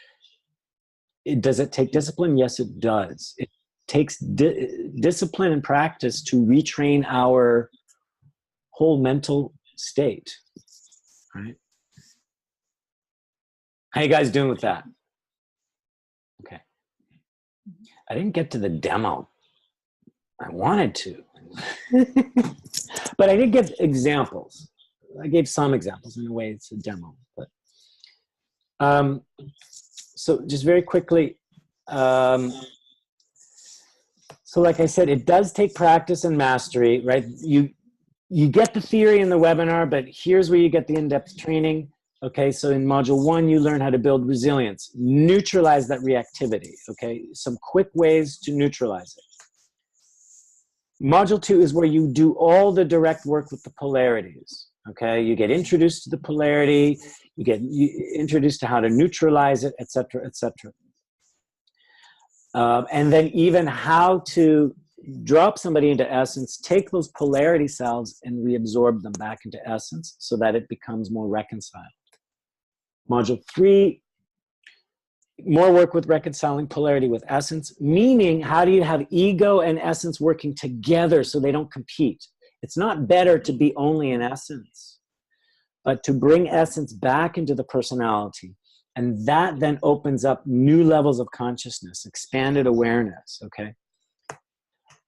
Does it take discipline? Yes, it does. It takes discipline and practice to retrain our whole mental state. Right? How you guys doing with that? Okay. I didn't get to the demo. I wanted to. But I did give examples. I gave some examples. In a way, it's a demo. But so just very quickly, so like I said, it does take practice and mastery, right? You get the theory in the webinar, but here's where you get the in-depth training. Okay, so in module 1, you learn how to build resilience, neutralize that reactivity, okay? Some quick ways to neutralize it. Module 2 is where you do all the direct work with the polarities, okay? You get introduced to the polarity, you get introduced to how to neutralize it, etc., etc. And then even how to drop somebody into essence, take those polarity cells and reabsorb them back into essence so that it becomes more reconciled. Module 3, more work with reconciling polarity with essence, meaning how do you have ego and essence working together so they don't compete? It's not better to be only in essence, but to bring essence back into the personality. And that then opens up new levels of consciousness, expanded awareness, okay?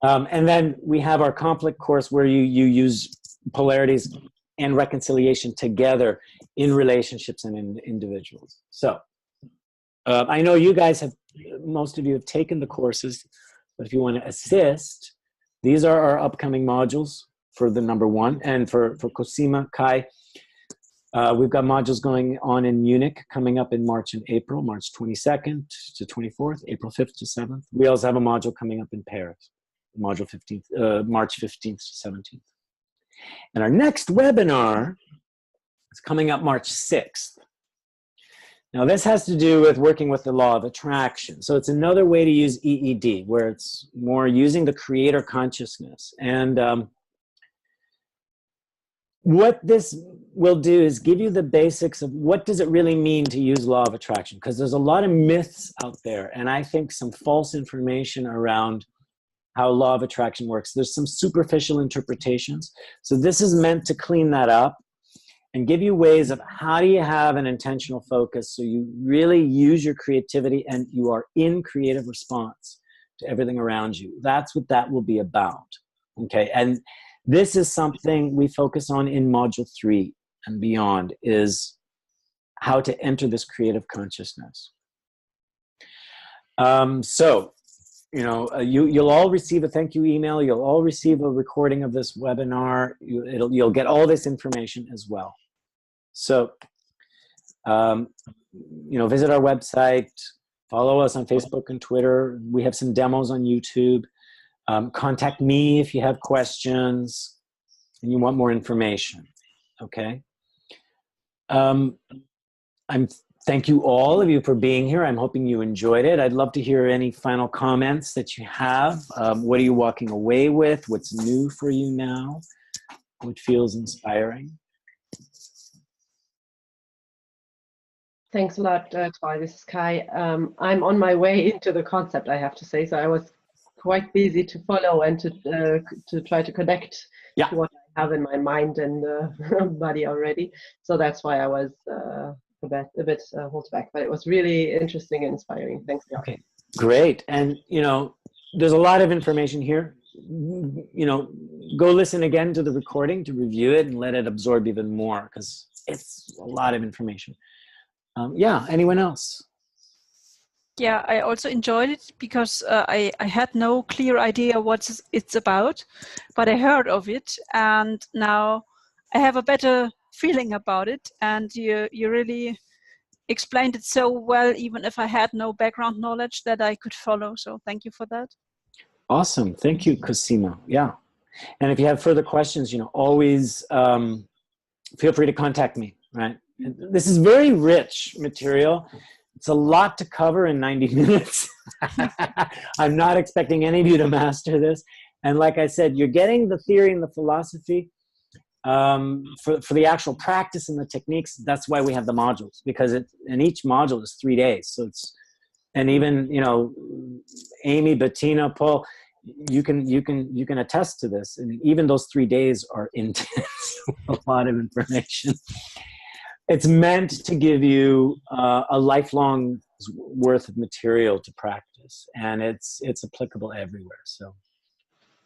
And then we have our conflict course where you use polarities and reconciliation together in relationships and in individuals. So I know you guys have, most of you have taken the courses, but if you want to assist, these are our upcoming modules for the number 1. And for Cosima, Kai, we've got modules going on in Munich coming up in March and April, March 22nd to 24th, April 5th to 7th. We also have a module coming up in Paris, module 15th, March 15th to 17th. And our next webinar is coming up March 6th. Now this has to do with working with the law of attraction. So it's another way to use EED, where it's more using the creator consciousness. And what this will do is give you the basics of what does it really mean to use law of attraction, because there's a lot of myths out there, and I think some false information around how law of attraction works. There's some superficial interpretations. So this is meant to clean that up and give you ways of how do you have an intentional focus so you really use your creativity and you are in creative response to everything around you. That's what that will be about. Okay, and this is something we focus on in module 3 and beyond, is how to enter this creative consciousness. So, you know, you'll all receive a thank you email. You'll all receive a recording of this webinar. You'll get all this information as well. So, you know, visit our website, follow us on Facebook and Twitter. We have some demos on YouTube. Contact me if you have questions and you want more information, okay? Thank you all of you for being here. I'm hoping you enjoyed it. I'd love to hear any final comments that you have. What are you walking away with? What's new for you now? What feels inspiring? Thanks a lot, Troy. This is Kai. I'm on my way into the concept, I have to say. So I was quite busy to follow and to try to connect to what I have in my mind and body already. So that's why I was a bit held back. But it was really interesting and inspiring. Thanks a lot. Okay, great. And, you know, there's a lot of information here. You know, go listen again to the recording to review it and let it absorb even more, because it's a lot of information. Yeah, anyone else? Yeah, I also enjoyed it because I had no clear idea what it's about, but I heard of it, and now I have a better feeling about it, and you really explained it so well, even if I had no background knowledge, that I could follow. So thank you for that. Awesome. Thank you, Cosima. Yeah. And if you have further questions, you know, always feel free to contact me, right? This is very rich material. It's a lot to cover in 90 minutes. I'm not expecting any of you to master this. And like I said, you're getting the theory and the philosophy for the actual practice and the techniques. That's why we have the modules, because and each module is 3 days. So it's, and even, you know, Amy, Bettina, Paul, you can attest to this. And even those 3 days are intense, a lot of information. It's meant to give you a lifelong worth of material to practice, and it's applicable everywhere. So,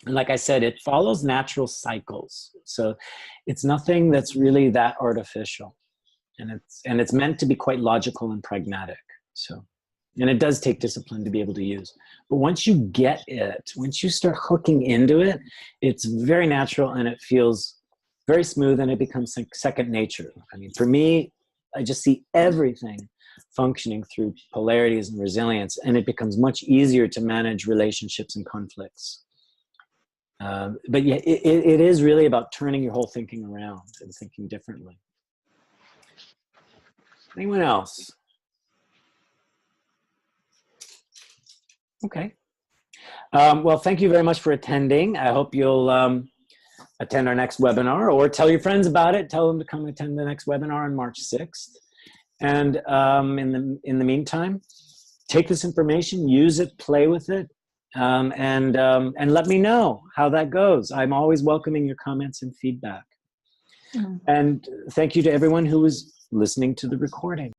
and like I said, it follows natural cycles. So it's nothing that's really that artificial, and it's meant to be quite logical and pragmatic. So, and it does take discipline to be able to use. But once you get it, once you start hooking into it, it's very natural and it feels very smooth, and it becomes second nature. I mean, for me, I just see everything functioning through polarities and resilience, and it becomes much easier to manage relationships and conflicts. But yeah, it is really about turning your whole thinking around and thinking differently. Anyone else? Okay. Well, thank you very much for attending. I hope you'll attend our next webinar, or tell your friends about it. Tell them to come attend the next webinar on March 6th. And in the meantime, take this information, use it, play with it, and let me know how that goes. I'm always welcoming your comments and feedback. And thank you to everyone who was listening to the recording.